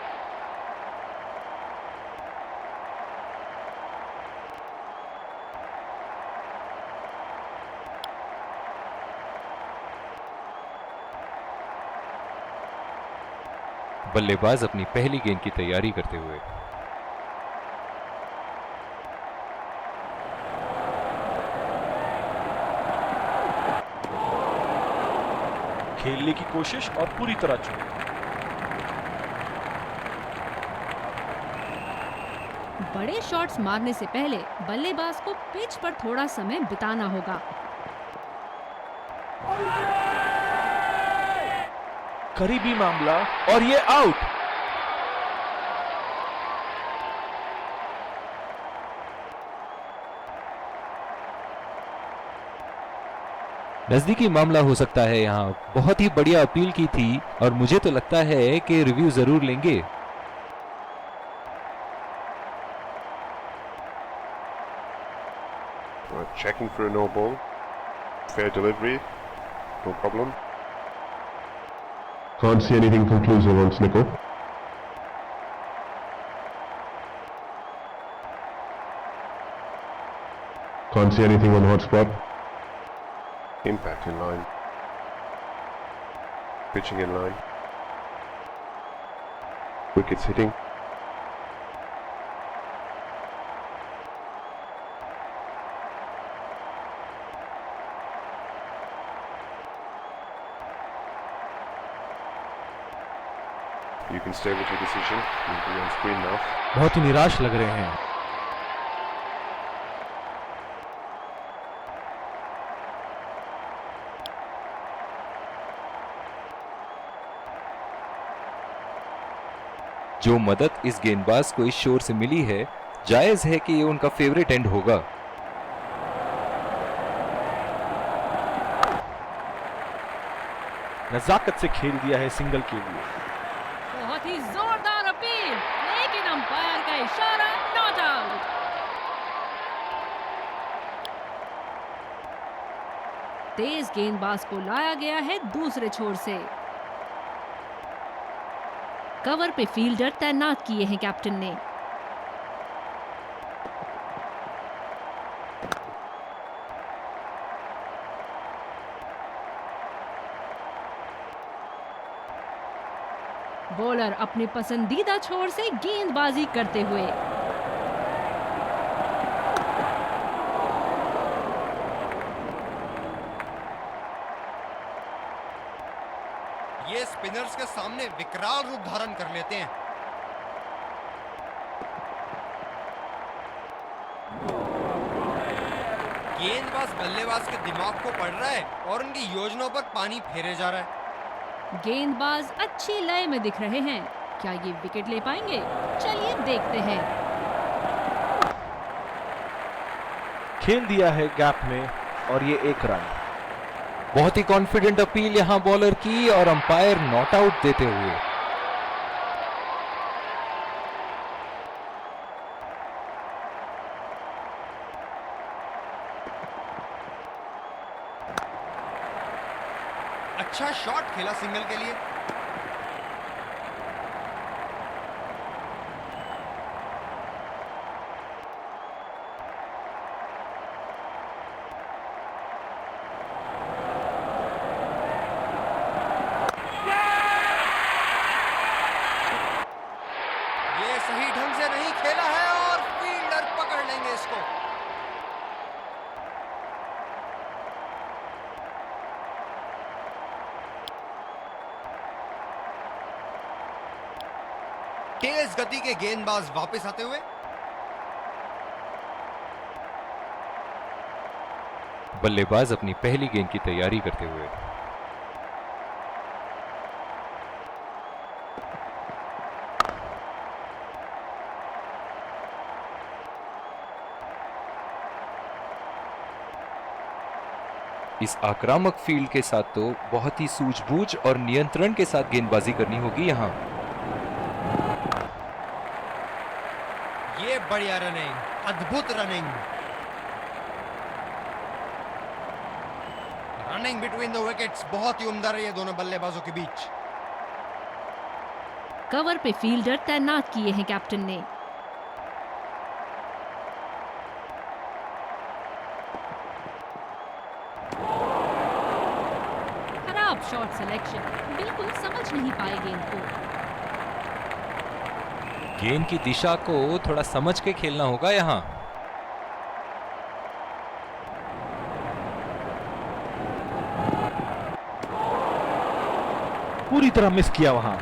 बल्लेबाज अपनी पहली गेंद की तैयारी करते हुए। खेलने की कोशिश और पूरी तरह चूक। बड़े शॉट्स मारने से पहले बल्लेबाज को पिच पर थोड़ा समय बिताना होगा। करीबी मामला और ये आउट। नजदीकी मामला हो सकता है यहाँ। बहुत ही बढ़िया अपील की थी और मुझे तो लगता है कि रिव्यू जरूर लेंगे। Checking for a no ball. Fair delivery. No problem. Can't see anything conclusive on Snicko. Can't see anything on hotspot. Impact in line. Pitching in line. Wickets hitting. You can stay with your decision. You'll be on screen now. बहुत ही निराश लग रहे हैं। जो मदद इस गेंदबाज को इस शोर से मिली है, जायज है कि ये उनका फेवरेट एंड होगा। नजाकत से खेल दिया है सिंगल के लिए। बहुत ही जोरदार अपील, लेकिन अंपायर का इशारा नॉट आउट। तेज गेंदबाज को लाया गया है दूसरे छोर से। कवर पे फील्डर तैनात किए हैं कैप्टन ने। बॉलर अपने पसंदीदा छोर से गेंदबाजी करते हुए। ये स्पिनर्स के सामने विकराल रूप धारण कर लेते हैं। गेंदबाज बल्लेबाज के दिमाग को पढ़ रहा है और उनकी योजनाओं पर पानी फेरे जा रहा है। गेंदबाज अच्छी लय में दिख रहे हैं। क्या ये विकेट ले पाएंगे? चलिए देखते हैं। खेल दिया है गैप में और ये 1 रन। बहुत ही कॉन्फिडेंट अपील यहां बॉलर की और अंपायर नॉट आउट देते हुए। अच्छा शॉट खेला सिंगल के लिए। ये सही ढंग से नहीं खेला है और फील्डर पकड़ लेंगे इसको। तेज गति के गेंदबाज वापस आते हुए। बल्लेबाज अपनी पहली गेंद की तैयारी करते हुए। इस आक्रामक फील्ड के साथ तो बहुत ही सूझबूझ और नियंत्रण के साथ गेंदबाजी करनी होगी यहां। ये बढ़िया रनिंग, अद्भुत running. Running between the wickets बहुत ही उम्दा रही है दोनों बल्लेबाजों के बीच। कवर पे फील्डर तैनात किए हैं कैप्टन ने। खराब शॉट सिलेक्शन, बिल्कुल समझ नहीं पाए गेंद को। गेंद की दिशा को थोड़ा समझ के खेलना होगा यहां। पूरी तरह मिस किया वहां।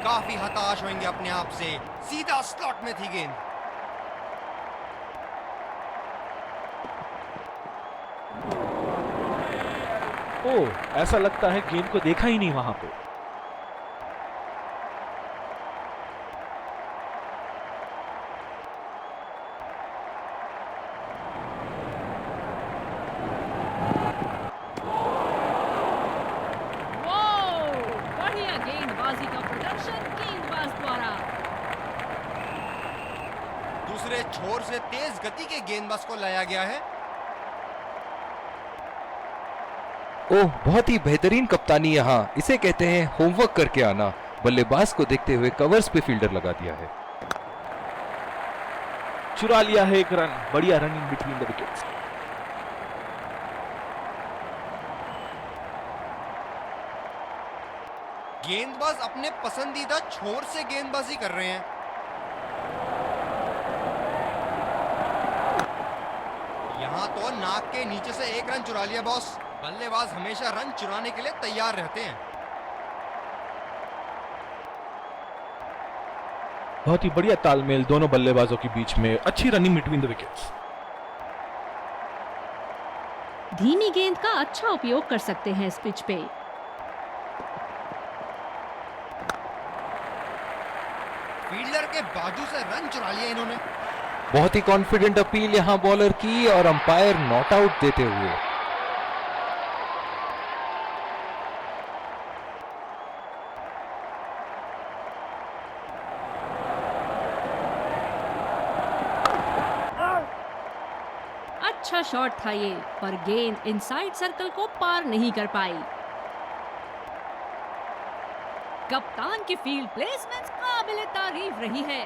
काफी हताश होंगे अपने आप से। सीधा स्लॉट में थी गेंद। ओह, ऐसा लगता है गेंद को देखा ही नहीं वहां पे। बढ़िया गेंदबाजी का प्रदर्शन गेंदबाज द्वारा। दूसरे छोर से तेज गति के गेंदबाज को लाया गया है। ओह, बहुत ही बेहतरीन कप्तानी यहां। इसे कहते हैं होमवर्क करके आना। बल्लेबाज को देखते हुए कवर्स पे फील्डर लगा दिया है। चुरा लिया है 1 रन। बढ़िया रनिंग बिटवीन द विकेट्स। गेंदबाज अपने पसंदीदा छोर से गेंदबाजी कर रहे हैं। यहां तो नाक के नीचे से 1 रन चुरा लिया बॉस। बल्लेबाज हमेशा रन चुराने के लिए तैयार रहते हैं। बहुत ही बढ़िया तालमेल दोनों बल्लेबाजों के बीच में। अच्छी रनिंग बिटवीन द विकेट्स। धीमी गेंद का अच्छा उपयोग कर सकते हैं इस पिच पे। फील्डर के बाजू से रन चुरा लिया इन्होंने। बहुत ही कॉन्फिडेंट अपील यहां बॉलर की और अंपायर नॉट आउट देते हुए। अच्छा शॉट था ये, पर गेंद इनसाइड सर्कल को पार नहीं कर पाई। कप्तान की फील्ड प्लेसमेंट काबिले तारीफ रही है।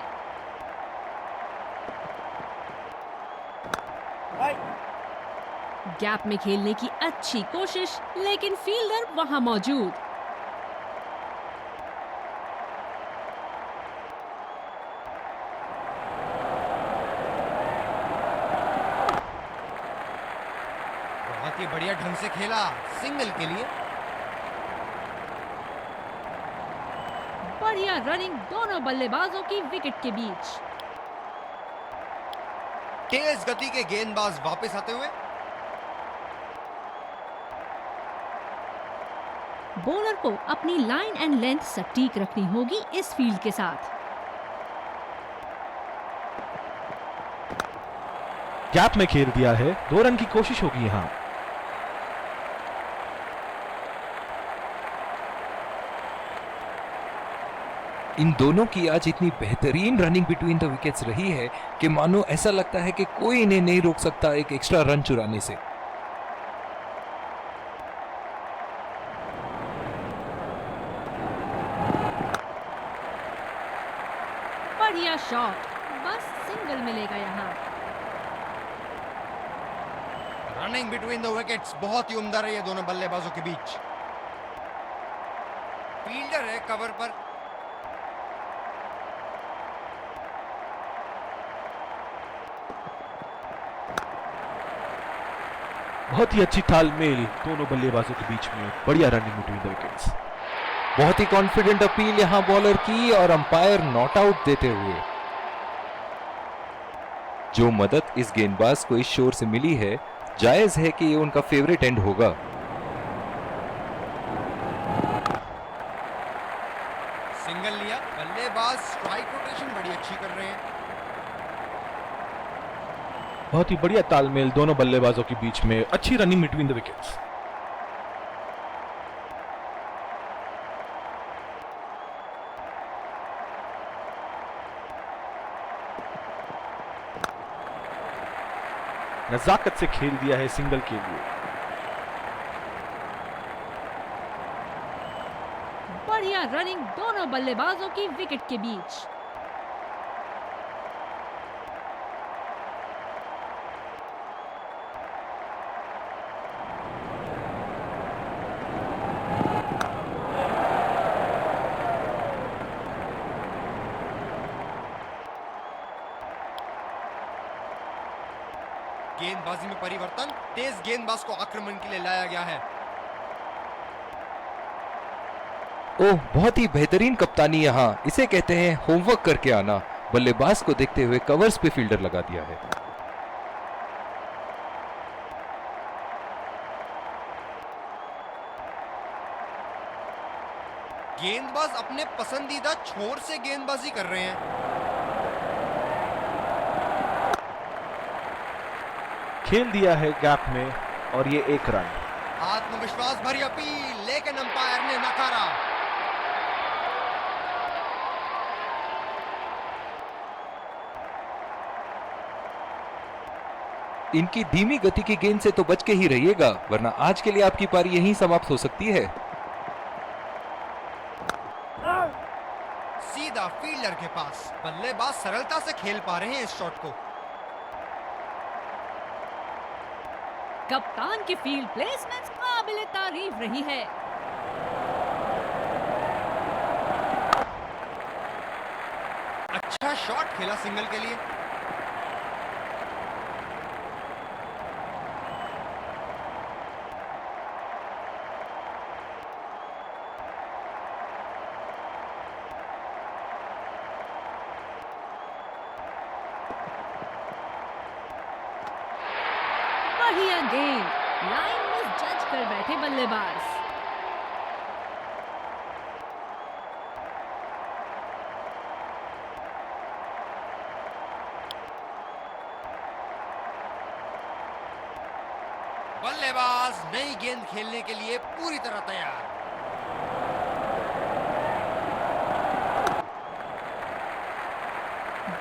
गैप में खेलने की अच्छी कोशिश, लेकिन फील्डर वहां मौजूद। बहुत बहुत ही बढ़िया ढंग से खेला सिंगल के लिए। बढ़िया रनिंग दोनों बल्लेबाजों की विकेट के बीच। तेज गति के गेंदबाज वापस आते हुए। बॉलर को अपनी लाइन एंड लेंथ सटीक रखनी होगी इस फील्ड के साथ। गैप में खेल दिया है, 2 रन की कोशिश होगी यहां। इन दोनों की आज इतनी बेहतरीन रनिंग बिटवीन द विकेट्स रही है कि मानो ऐसा लगता है कि कोई इन्हें नहीं रोक सकता एक एक्स्ट्रा रन चुराने से। बढ़िया शॉट, बस सिंगल मिलेगा यहाँ। रनिंग बिटवीन द विकेट्स बहुत ही उम्दा रही है दोनों बल्लेबाजों के बीच। फील्डर है कवर पर। बहुत ही अच्छी तालमेल दोनों बल्लेबाजों के बीच में, बढ़िया रनिंग बिटवीन द विकेट्स। बहुत ही कॉन्फिडेंट अपील यहां बॉलर की और अंपायर नॉट आउट देते हुए। जो मदद इस गेंदबाज को इस शोर से मिली है, जायज है कि ये उनका फेवरेट एंड होगा। सिंगल लिया, बल्लेबाज स्ट्राइक रोटेशन बड़ी अच्छी कर रहे हैं। बहुत ही बढ़िया तालमेल दोनों बल्लेबाजों के बीच में, अच्छी रनिंग बिटवीन द विकेट्स। नजाकत से खेल दिया है सिंगल के लिए। बढ़िया रनिंग दोनों बल्लेबाजों की विकेट के बीच। गेंदबाजी में परिवर्तन, तेज गेंदबाज को आक्रमण के लिए लाया गया है। ओह, बहुत ही बेहतरीन कप्तानी यहां, इसे कहते हैं होमवर्क करके आना। बल्लेबाज को देखते हुए कवर्स पे फील्डर लगा दिया है। गेंदबाज अपने पसंदीदा छोर से गेंदबाजी कर रहे हैं। खेल दिया है गैप में और ये 1 रन। आत्मविश्वास भरी अपील, लेकिन अंपायर ने नकारा। इनकी धीमी गति की गेंद से तो बच के ही रहिएगा, वरना आज के लिए आपकी पारी यहीं समाप्त हो सकती है। सीधा फील्डर के पास, बल्लेबाज सरलता से खेल पा रहे हैं इस शॉट को। कप्तान की फील्ड प्लेसमेंट काबिले तारीफ रही है। अच्छा शॉट खेला सिंगल के लिए। बढ़िया गेंद, लाइन मिस जज कर बैठे बल्लेबाज। बल्लेबाज नई गेंद खेलने के लिए पूरी तरह तैयार।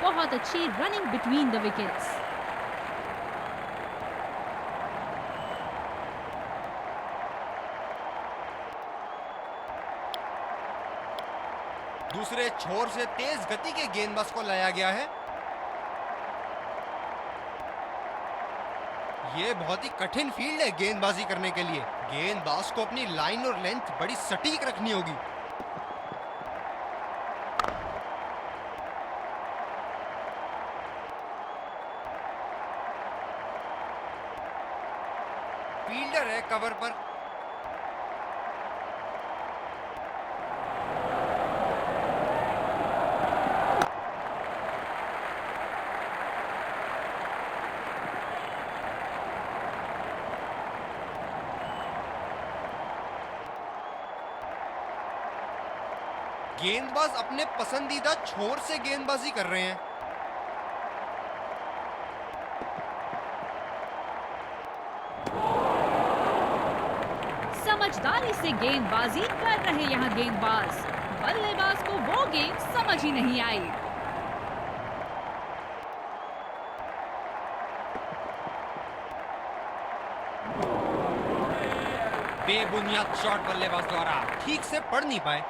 बहुत अच्छी रनिंग बिटवीन द विकेट्स। दूसरे छोर से तेज गति के गेंदबाज को लाया गया है। ये बहुत ही कठिन फील्ड है गेंदबाजी करने के लिए। गेंदबाज को अपनी लाइन और लेंथ बड़ी सटीक रखनी होगी। फील्डर है कवर पर। गेंदबाज अपने पसंदीदा छोर से गेंदबाजी कर रहे हैं। समझदारी से गेंदबाजी कर रहे यहाँ गेंदबाज। बल्लेबाज को वो गेंद समझ ही नहीं आई। बेबुनियाद शॉट बल्लेबाज द्वारा ठीक से पढ़ नहीं पाए।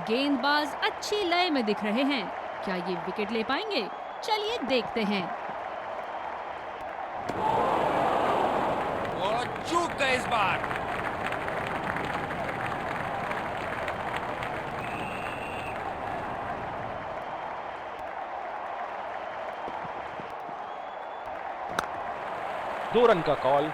गेंदबाज अच्छी लय में दिख रहे हैं। क्या ये विकेट ले पाएंगे? चलिए देखते हैं। वो चूक गए इस बार। दो रन का कॉल।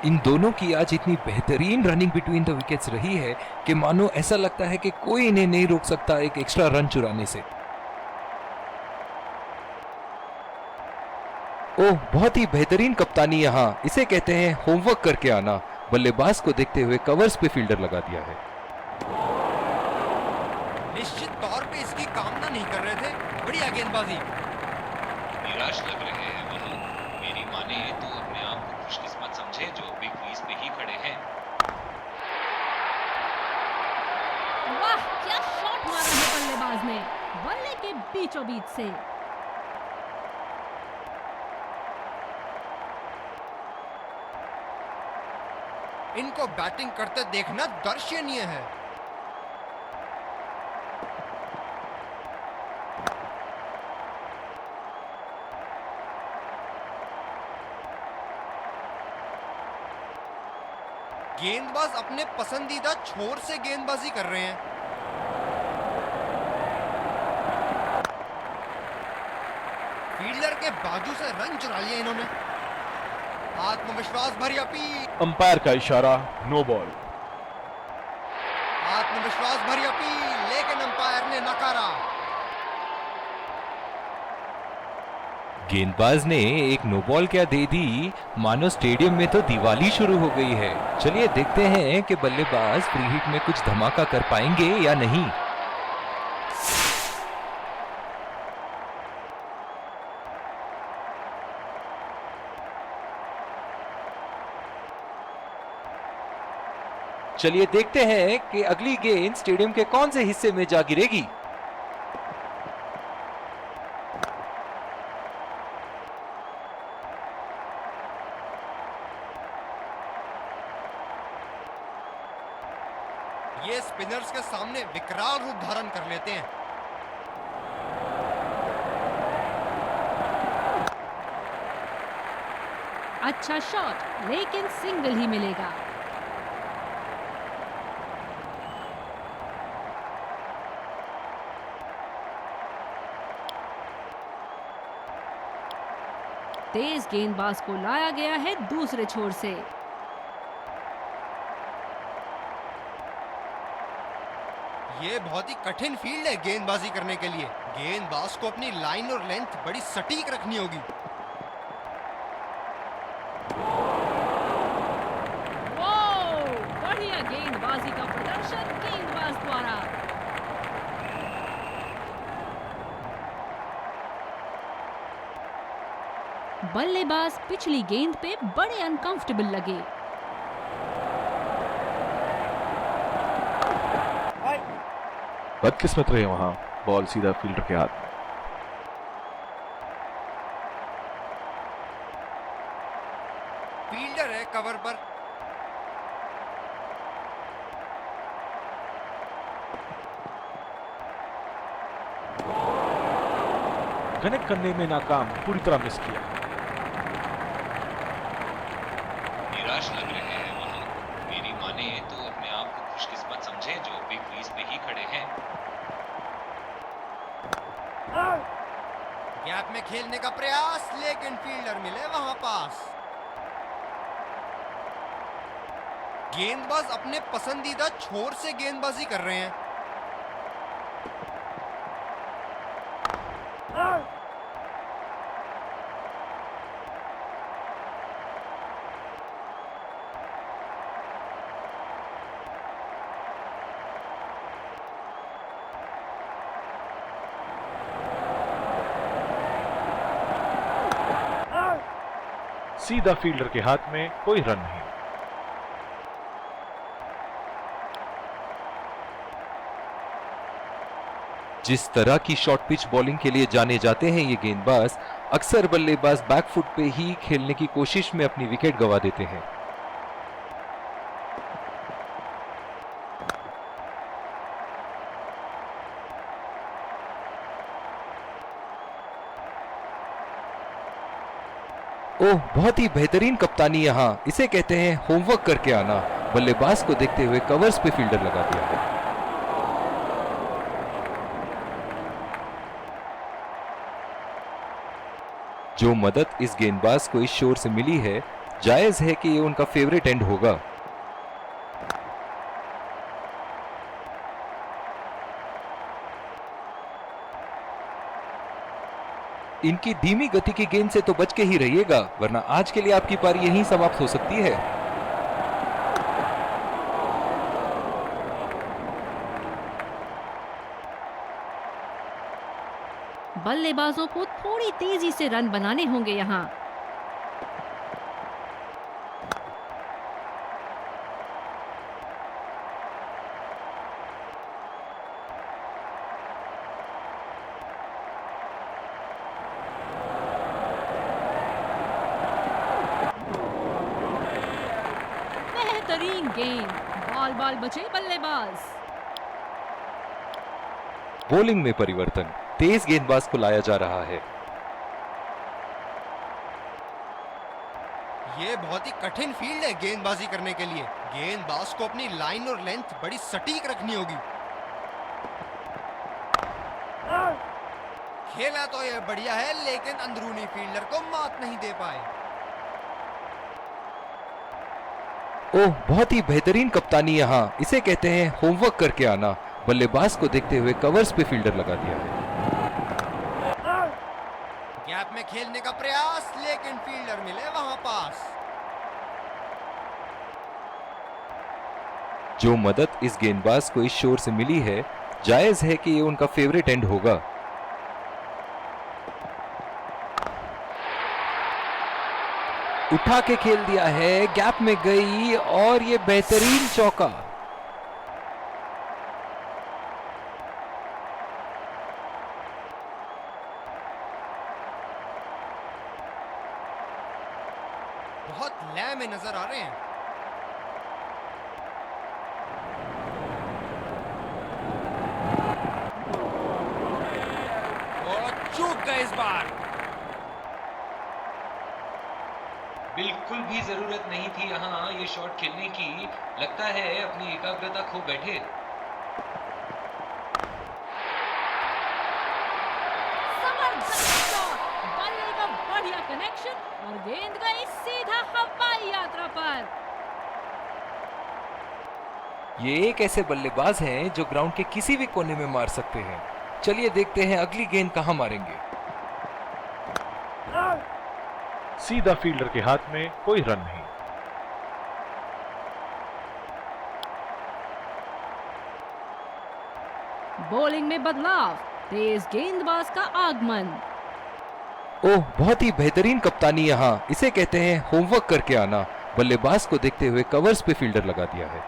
इन दोनों की आज इतनी बेहतरीन रनिंग बिटवीन द विकेट्स रही है कि मानो ऐसा लगता है कि कोई इन्हें नहीं रोक सकता एक एक्स्ट्रा रन चुराने से। ओह, बहुत ही बेहतरीन कप्तानी यहाँ। इसे कहते हैं होमवर्क करके आना। बल्लेबाज को देखते हुए कवर्स पे फील्डर लगा दिया है। निश्चित तौर पे इसकी कामना नहीं कर रहे थे। बढ़िया गेंदबाजी। निराश लग रहे हैं वहाँ। मेरी माने तो अपने आप को खुशकिस्मत समझे जो बिग क्रीज पे ही खड़े हैं। वाह, क्या शॉट मारा है बल्लेबाज ने, बल्ले के बीचों बीच से। इनको बैटिंग करते देखना दर्शनीय है। गेंदबाज अपने पसंदीदा छोर से गेंदबाजी कर रहे हैं। फील्डर के बाजू से रन चुरा लिया इन्होंने। आत्मविश्वास भरी अपील। अंपायर का इशारा, नो बॉल। आत्मविश्वास भरी अपील, लेकिन अंपायर ने नकारा। गेंदबाज ने एक नो बॉल क्या दे दी, मानो स्टेडियम में तो दिवाली शुरू हो गई है। चलिए देखते हैं कि बल्लेबाज फ्री हिट में कुछ धमाका कर पाएंगे या नहीं। चलिए देखते हैं कि अगली गेंद स्टेडियम के कौन से हिस्से में जा गिरेगी। ये स्पिनर्स के सामने विकराल रूप धारण कर लेते हैं। अच्छा शॉट, लेकिन सिंगल ही मिलेगा। तेज गेंदबाज को लाया गया है दूसरे छोर से। ये बहुत ही कठिन फील्ड है गेंदबाजी करने के लिए। गेंदबाज को अपनी लाइन और लेंथ बड़ी सटीक रखनी होगी। वाह, बढ़िया गेंदबाजी का प्रदर्शन गेंदबाज द्वारा। बल्लेबाज पिछली गेंद पे बड़े अनकंफर्टेबल लगे। बदकिस्मत रहे वहां, बॉल सीधा फील्डर के हाथ में। फील्डर है कवर पर। कनेक्ट करने में नाकाम, पूरी तरह मिस किया। निराश लग रहे हैं वहाँ। मेरी माने तो अपने आप को खुशकिस्मत समझे गैप में खेलने का प्रयास, लेकिन फील्डर मिले वहां पास। गेंदबाज अपने पसंदीदा छोर से गेंदबाजी कर रहे हैं। सीधा फील्डर के हाथ में, कोई रन नहीं। जिस तरह की शॉर्ट पिच बॉलिंग के लिए जाने जाते हैं ये गेंदबाज अक्सर बल्लेबाज बैकफुट पे ही खेलने की कोशिश में अपनी विकेट गंवा देते हैं। ओह, बहुत ही बेहतरीन कप्तानी यहां, इसे कहते हैं होमवर्क करके आना। बल्लेबाज को देखते हुए कवर्स पे फील्डर लगा दिया है। जो मदद इस गेंदबाज को इस शोर से मिली है, जायज है कि ये उनका फेवरेट एंड होगा। इनकी धीमी गति की गेंद से तो बच के ही रहिएगा, वरना आज के लिए आपकी पारी यहीं समाप्त हो सकती है। बल्लेबाजों को थोड़ी तेजी से रन बनाने होंगे यहाँ। बेहतरीन गेंद, बॉल बॉल बचे बल्लेबाज। बॉलिंग में परिवर्तन, तेज गेंदबाज को लाया जा रहा है। ये बहुत ही कठिन फील्ड है गेंदबाजी करने के लिए। गेंदबाज को अपनी लाइन और लेंथ बड़ी सटीक रखनी होगी। खेला तो ये बढ़िया है, लेकिन अंदरूनी फील्डर को मात नहीं दे पाए। ओह, बहुत ही बेहतरीन कप्तानी यहां, इसे कहते हैं होमवर्क करके आना। बल्लेबाज को देखते हुए कवर्स पे फील्डर लगा दिया है। गैप में खेलने का प्रयास, लेकिन फील्डर मिले वहां पास। जो मदद इस गेंदबाज को इस शोर से मिली है, जायज है कि ये उनका फेवरेट एंड होगा। उठा के खेल दिया है, गैप में गई और ये बेहतरीन चौका। बहुत लय में नजर आ रहे हैं। और चूक गए इस बार। बिल्कुल भी जरूरत नहीं थी यहाँ ये शॉट खेलने की। लगता है अपनी एकाग्रता खो बैठे। जबरदस्त शॉट, बल्ले का बढ़िया कनेक्शन और गेंद गई सीधा हवाई यात्रा पर। ये एक ऐसे बल्लेबाज हैं जो ग्राउंड के किसी भी कोने में मार सकते हैं। चलिए देखते हैं अगली गेंद कहां मारेंगे। सीधा फील्डर के हाथ में, कोई रन नहीं। बॉलिंग में बदलाव, तेज गेंदबाज का आगमन। ओह, बहुत ही बेहतरीन कप्तानी यहां, इसे कहते हैं होमवर्क करके आना। बल्लेबाज को देखते हुए कवर्स पे फील्डर लगा दिया है।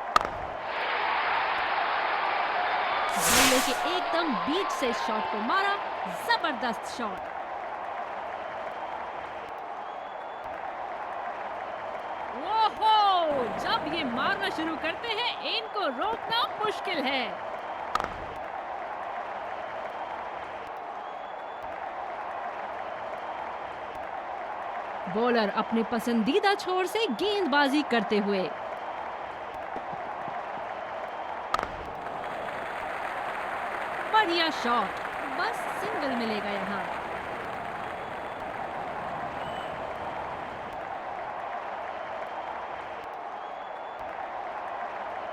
बल्ले के एकदम बीच से शॉट को मारा, जबरदस्त शॉट। ओहो, जब ये मारना शुरू करते हैं इनको रोकना मुश्किल है। बॉलर अपने पसंदीदा छोर से गेंदबाजी करते हुए। बढ़िया शॉट, बस सिंगल मिलेगा यहाँ।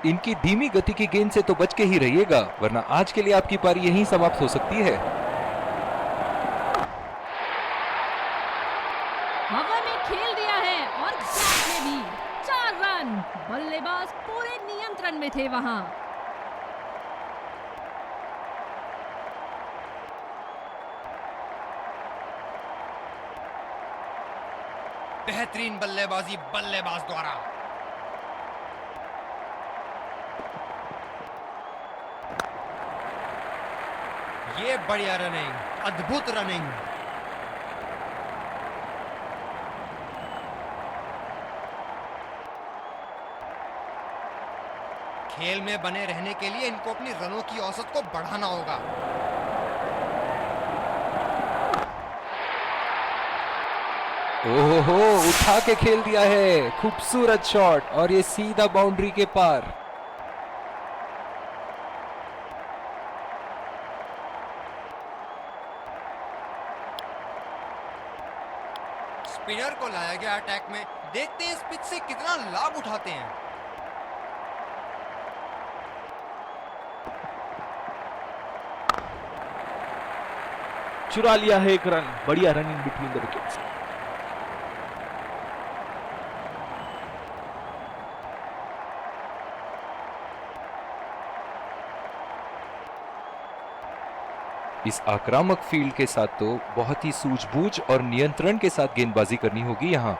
इनकी धीमी गति की गेंद से तो बच के ही रहिएगा, वरना आज के लिए आपकी पारी यहीं समाप्त हो सकती है। हवा में खेल दिया है और गैप में भी 4 रन। बल्लेबाज पूरे नियंत्रण में थे वहां। बेहतरीन बल्लेबाजी बल्लेबाज द्वारा। ये बढ़िया रनिंग, अद्भुत रनिंग। खेल में बने रहने के लिए इनको अपनी रनों की औसत को बढ़ाना होगा। ओहो, उठा के खेल दिया है, खूबसूरत शॉट और ये सीधा बाउंड्री के पार। स्पिनर को लाया गया अटैक में, देखते हैं इस पिच से कितना लाभ उठाते हैं। चुरा लिया है एक रन। बढ़िया रनिंग बिटवीन द विकेट्स। इस आक्रामक फील्ड के साथ तो बहुत ही सूझबूझ और नियंत्रण के साथ गेंदबाजी करनी होगी यहाँ।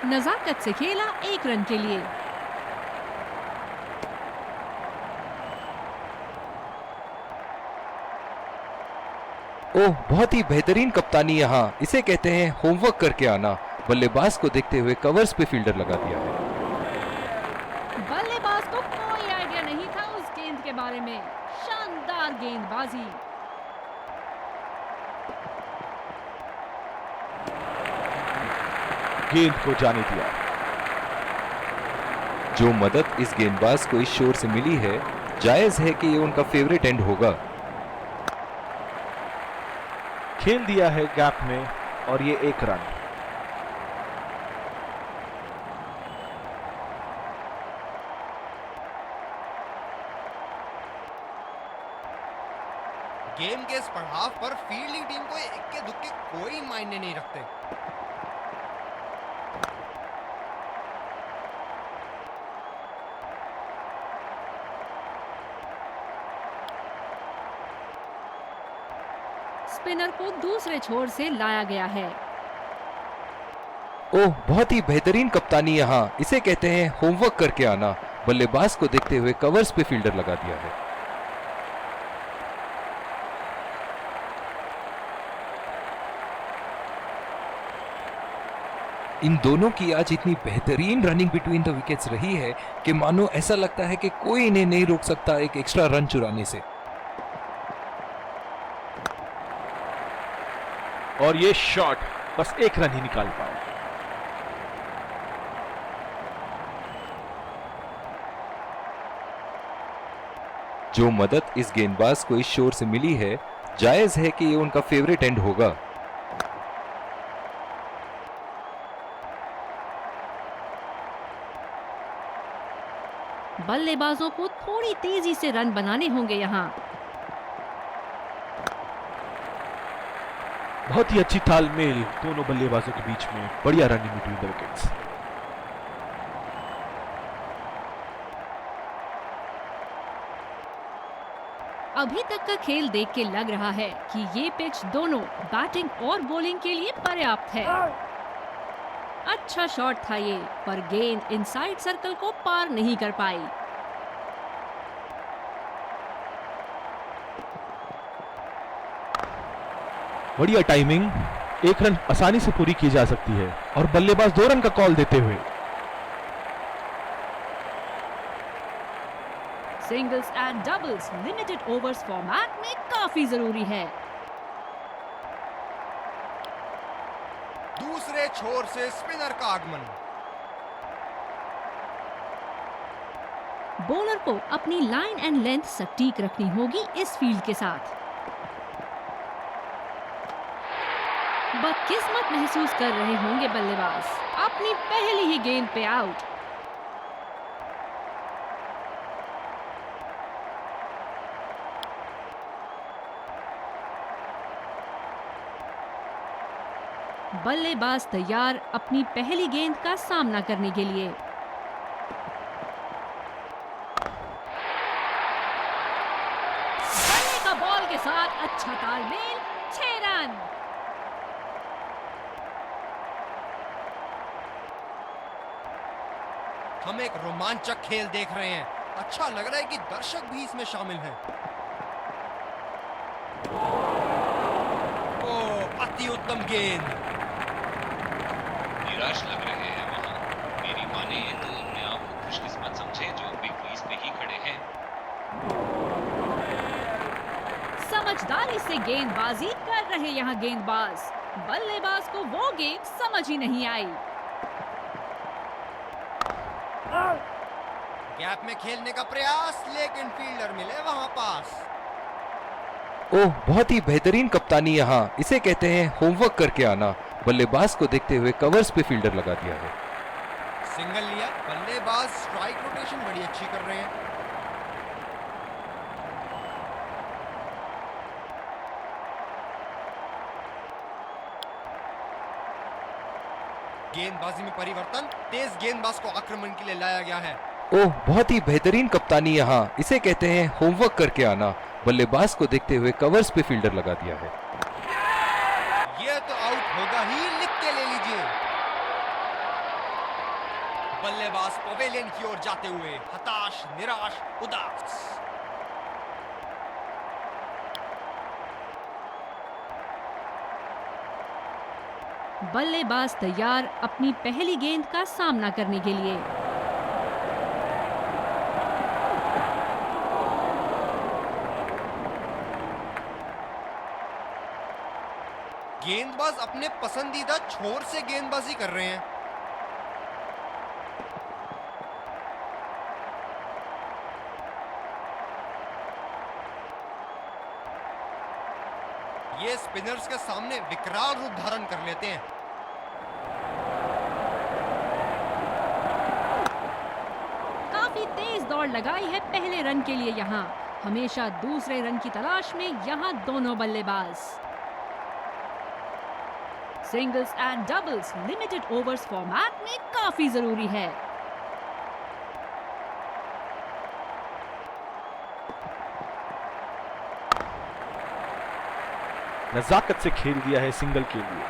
नजाकत से खेला 1 रन के लिए। ओह, बहुत ही बेहतरीन कप्तानी यहाँ। इसे कहते हैं होमवर्क करके आना। बल्लेबाज को देखते हुए कवर्स पे फील्डर लगा दिया है। बल्लेबाज को कोई आइडिया नहीं था उस गेंद के बारे में। शानदार गेंदबाजी। गेंद को जाने दिया। जो मदद इस गेंदबाज को इस शोर से मिली है, जायज है कि ये उनका फेवरेट एंड होगा। खेल दिया है गैप में और ये 1 रन। गेम के इस पड़ाव पर फील्डिंग टीम को इक्के दुक्के कोई मायने नहीं रखते। स्पिनर को दूसरे छोर से लाया गया है। ओह, बहुत ही बेहतरीन कप्तानी यहाँ। इसे कहते हैं होमवर्क करके आना। बल्लेबाज को देखते हुए कवर्स पे फील्डर लगा दिया है। इन दोनों की आज इतनी बेहतरीन रनिंग बिटवीन द विकेट्स रही है कि मानो ऐसा लगता है कि कोई इन्हें नहीं रोक सकता एक एक्स्ट्रा रन चुराने से। और ये शॉट बस 1 रन ही निकाल पाए। जो मदद इस गेंदबाज को इस शोर से मिली है, जायज है कि ये उनका फेवरेट एंड होगा। बल्लेबाजों को थोड़ी तेजी से रन बनाने होंगे यहाँ। बहुत ही अच्छी तालमेल दोनों बल्लेबाजों के बीच में। बढ़िया रनिंग बिटवीन द विकेट्स। अभी तक का खेल देख के लग रहा है कि ये पिच दोनों बैटिंग और बॉलिंग के लिए पर्याप्त है। अच्छा शॉट था ये, पर गेंद इनसाइड सर्कल को पार नहीं कर पाई। बढ़िया टाइमिंग। 1 रन आसानी से पूरी की जा सकती है और बल्लेबाज 2 रन का कॉल देते हुए। Singles and doubles limited overs format में काफी जरूरी है। दूसरे छोर से स्पिनर का आगमन। बॉलर को अपनी लाइन एंड लेंथ सटीक रखनी होगी इस फील्ड के साथ। बदकिस्मत महसूस कर रहे होंगे बल्लेबाज, अपनी पहली ही गेंद पे आउट। बल्लेबाज तैयार अपनी पहली गेंद का सामना करने के लिए। बल्ले का बॉल के साथ अच्छा तालमेल, 6 रन। हम एक रोमांचक खेल देख रहे हैं। अच्छा लग रहा है कि दर्शक भी इसमें शामिल हैं। ओह, अति उत्तम गेंद। निराश लग रहे हैं वहां। मेरी माने तो अपने आप को खुशकिस्मत समझे जो बिग क्रीज पे ही खड़े हैं। समझदारी से गेंदबाजी कर रहे यहाँ गेंदबाज। बल्लेबाज को वो गेंद समझ ही नहीं आई। गैप में खेलने का प्रयास, लेकिन फील्डर मिले वहां पास। ओह, बहुत ही बेहतरीन कप्तानी यहाँ। इसे कहते हैं होमवर्क करके आना। बल्लेबाज को देखते हुए कवर्स पे फील्डर लगा दिया है। सिंगल लिया। बल्लेबाज स्ट्राइक रोटेशन बड़ी अच्छी कर रहे हैं। गेंदबाजी में परिवर्तन, तेज गेंदबाज को आक्रमण के लिए लाया गया है। ओह, बहुत ही बेहतरीन कप्तानी यहाँ। इसे कहते हैं होमवर्क करके आना। बल्लेबाज को देखते हुए कवर्स पे फील्डर लगा दिया है। ये तो आउट होगा ही, लिख के ले लीजिए। बल्लेबाज पवेलियन की ओर जाते हुए हताश, निराश, उदास। बल्लेबाज तैयार अपनी पहली गेंद का सामना करने के लिए। गेंदबाज अपने पसंदीदा छोर से गेंदबाजी कर रहे हैं। ये स्पिनर्स के सामने विकराल रूप धारण कर लेते हैं। काफी तेज दौड़ लगाई है पहले रन के लिए यहाँ। हमेशा दूसरे रन की तलाश में यहाँ दोनों बल्लेबाज। Singles and doubles limited overs format में काफी जरूरी है। नजाकत से खेल दिया है सिंगल के लिए।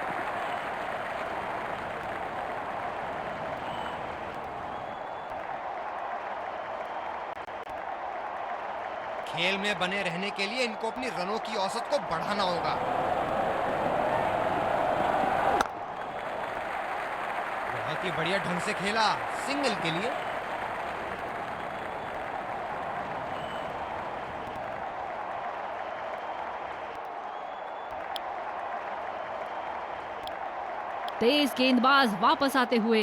खेल में बने रहने के लिए इनको अपनी रनों की औसत को बढ़ाना होगा। बहुत ही बढ़िया ढंग से खेला, सिंगल के लिए। तेज गेंदबाज वापस आते हुए।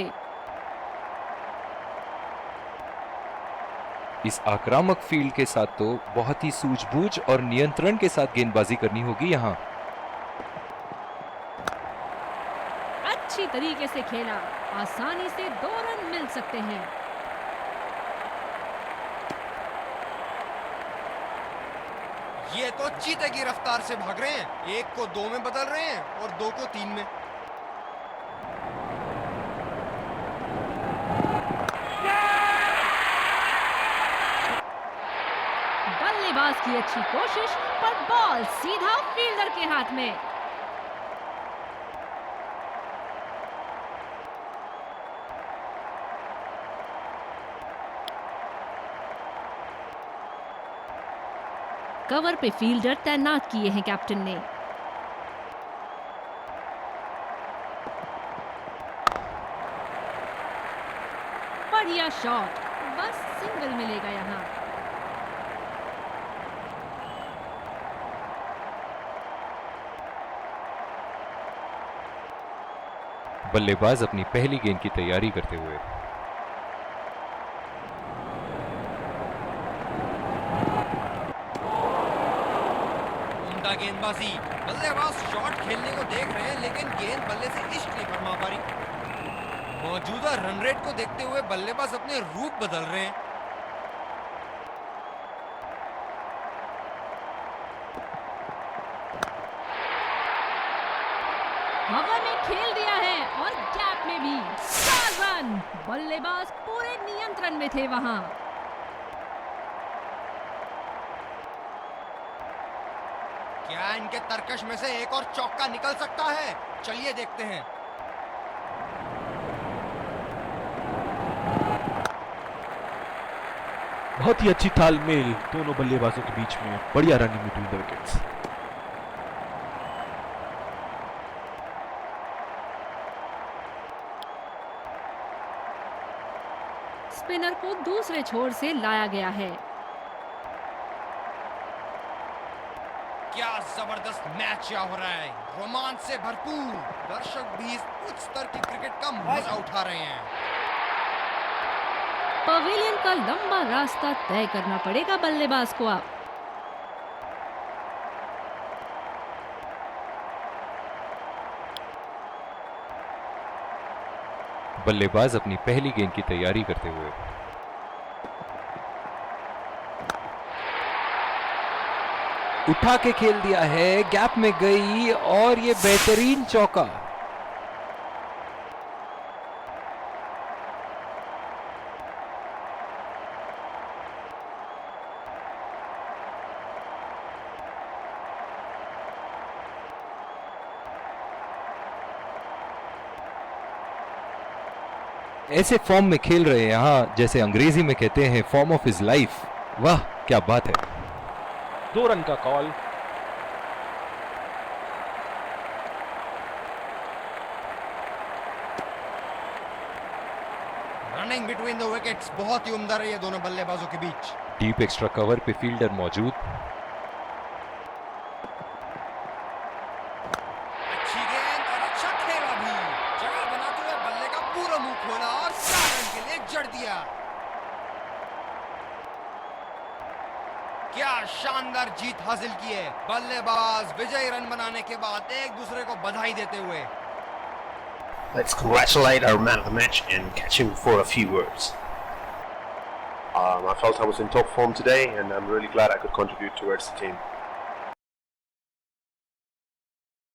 इस आक्रामक फील्ड के साथ तो बहुत ही सूझबूझ और नियंत्रण के साथ गेंदबाजी करनी होगी यहाँ। अच्छी तरीके से खेला, आसानी से 2 रन मिल सकते हैं। ये तो चीते की रफ्तार से भाग रहे हैं। 1 को 2 में बदल रहे हैं और 2 को 3 में। बल्लेबाज की अच्छी कोशिश, पर बॉल सीधा फील्डर के हाथ में। कवर पे फील्डर तैनात किए हैं कैप्टन ने। बढ़िया शॉट, बस सिंगल मिलेगा यहाँ। बल्लेबाज अपनी पहली गेंद की तैयारी करते हुए। उम्दा गेंदबाजी। बल्लेबाज शॉट खेलने को देख रहे हैं, लेकिन गेंद बल्ले से इश्क नहीं फरमा पा रही। मौजूदा रन रेट को देखते हुए बल्लेबाज अपने रूप बदल रहे हैं। हवा में खेल पे भी 4 रन। बल्लेबाज पूरे नियंत्रण में थे वहां। क्या इनके तरकश में से एक और चौका निकल सकता है? चलिए देखते हैं। बहुत ही अच्छी तालमेल दोनों बल्लेबाजों के बीच में, बढ़िया running between the wickets. Spinner को दूसरे छोर से लाया गया है। क्या जबरदस्त मैच यहाँ हो रहा है, रोमांच से भरपूर। दर्शक भी इस उच्च स्तर की क्रिकेट का मजा उठा रहे हैं। पवेलियन का लंबा रास्ता तय करना पड़ेगा बल्लेबाज को अब। बल्लेबाज अपनी पहली गेंद की तैयारी करते हुए। उठा के खेल दिया है, गैप में गई और ये बेहतरीन चौका। ऐसे फॉर्म में खेल रहे हैं यहां, जैसे अंग्रेजी में कहते हैं फॉर्म ऑफ हिज लाइफ। वाह क्या बात है। 2 रन का call. Running between the wickets बहुत ही उम्दा रही है दोनों बल्लेबाजों के बीच। डीप एक्स्ट्रा कवर पे फील्डर मौजूद। अच्छी गेंद और अच्छा खेला भी। जगह बनाते हुए बल्ले का पूरा मुंह खोला और 4 रन के लिए जड़ दिया। क्या शानदार जीत हासिल की है। बल्लेबाज विजयी रन बनाने के बाद एक दूसरे को बधाई देते हुए। Let's congratulate our man of the match and catch him for a few words. I felt I was in top form today, and I'm really glad I could contribute towards the team.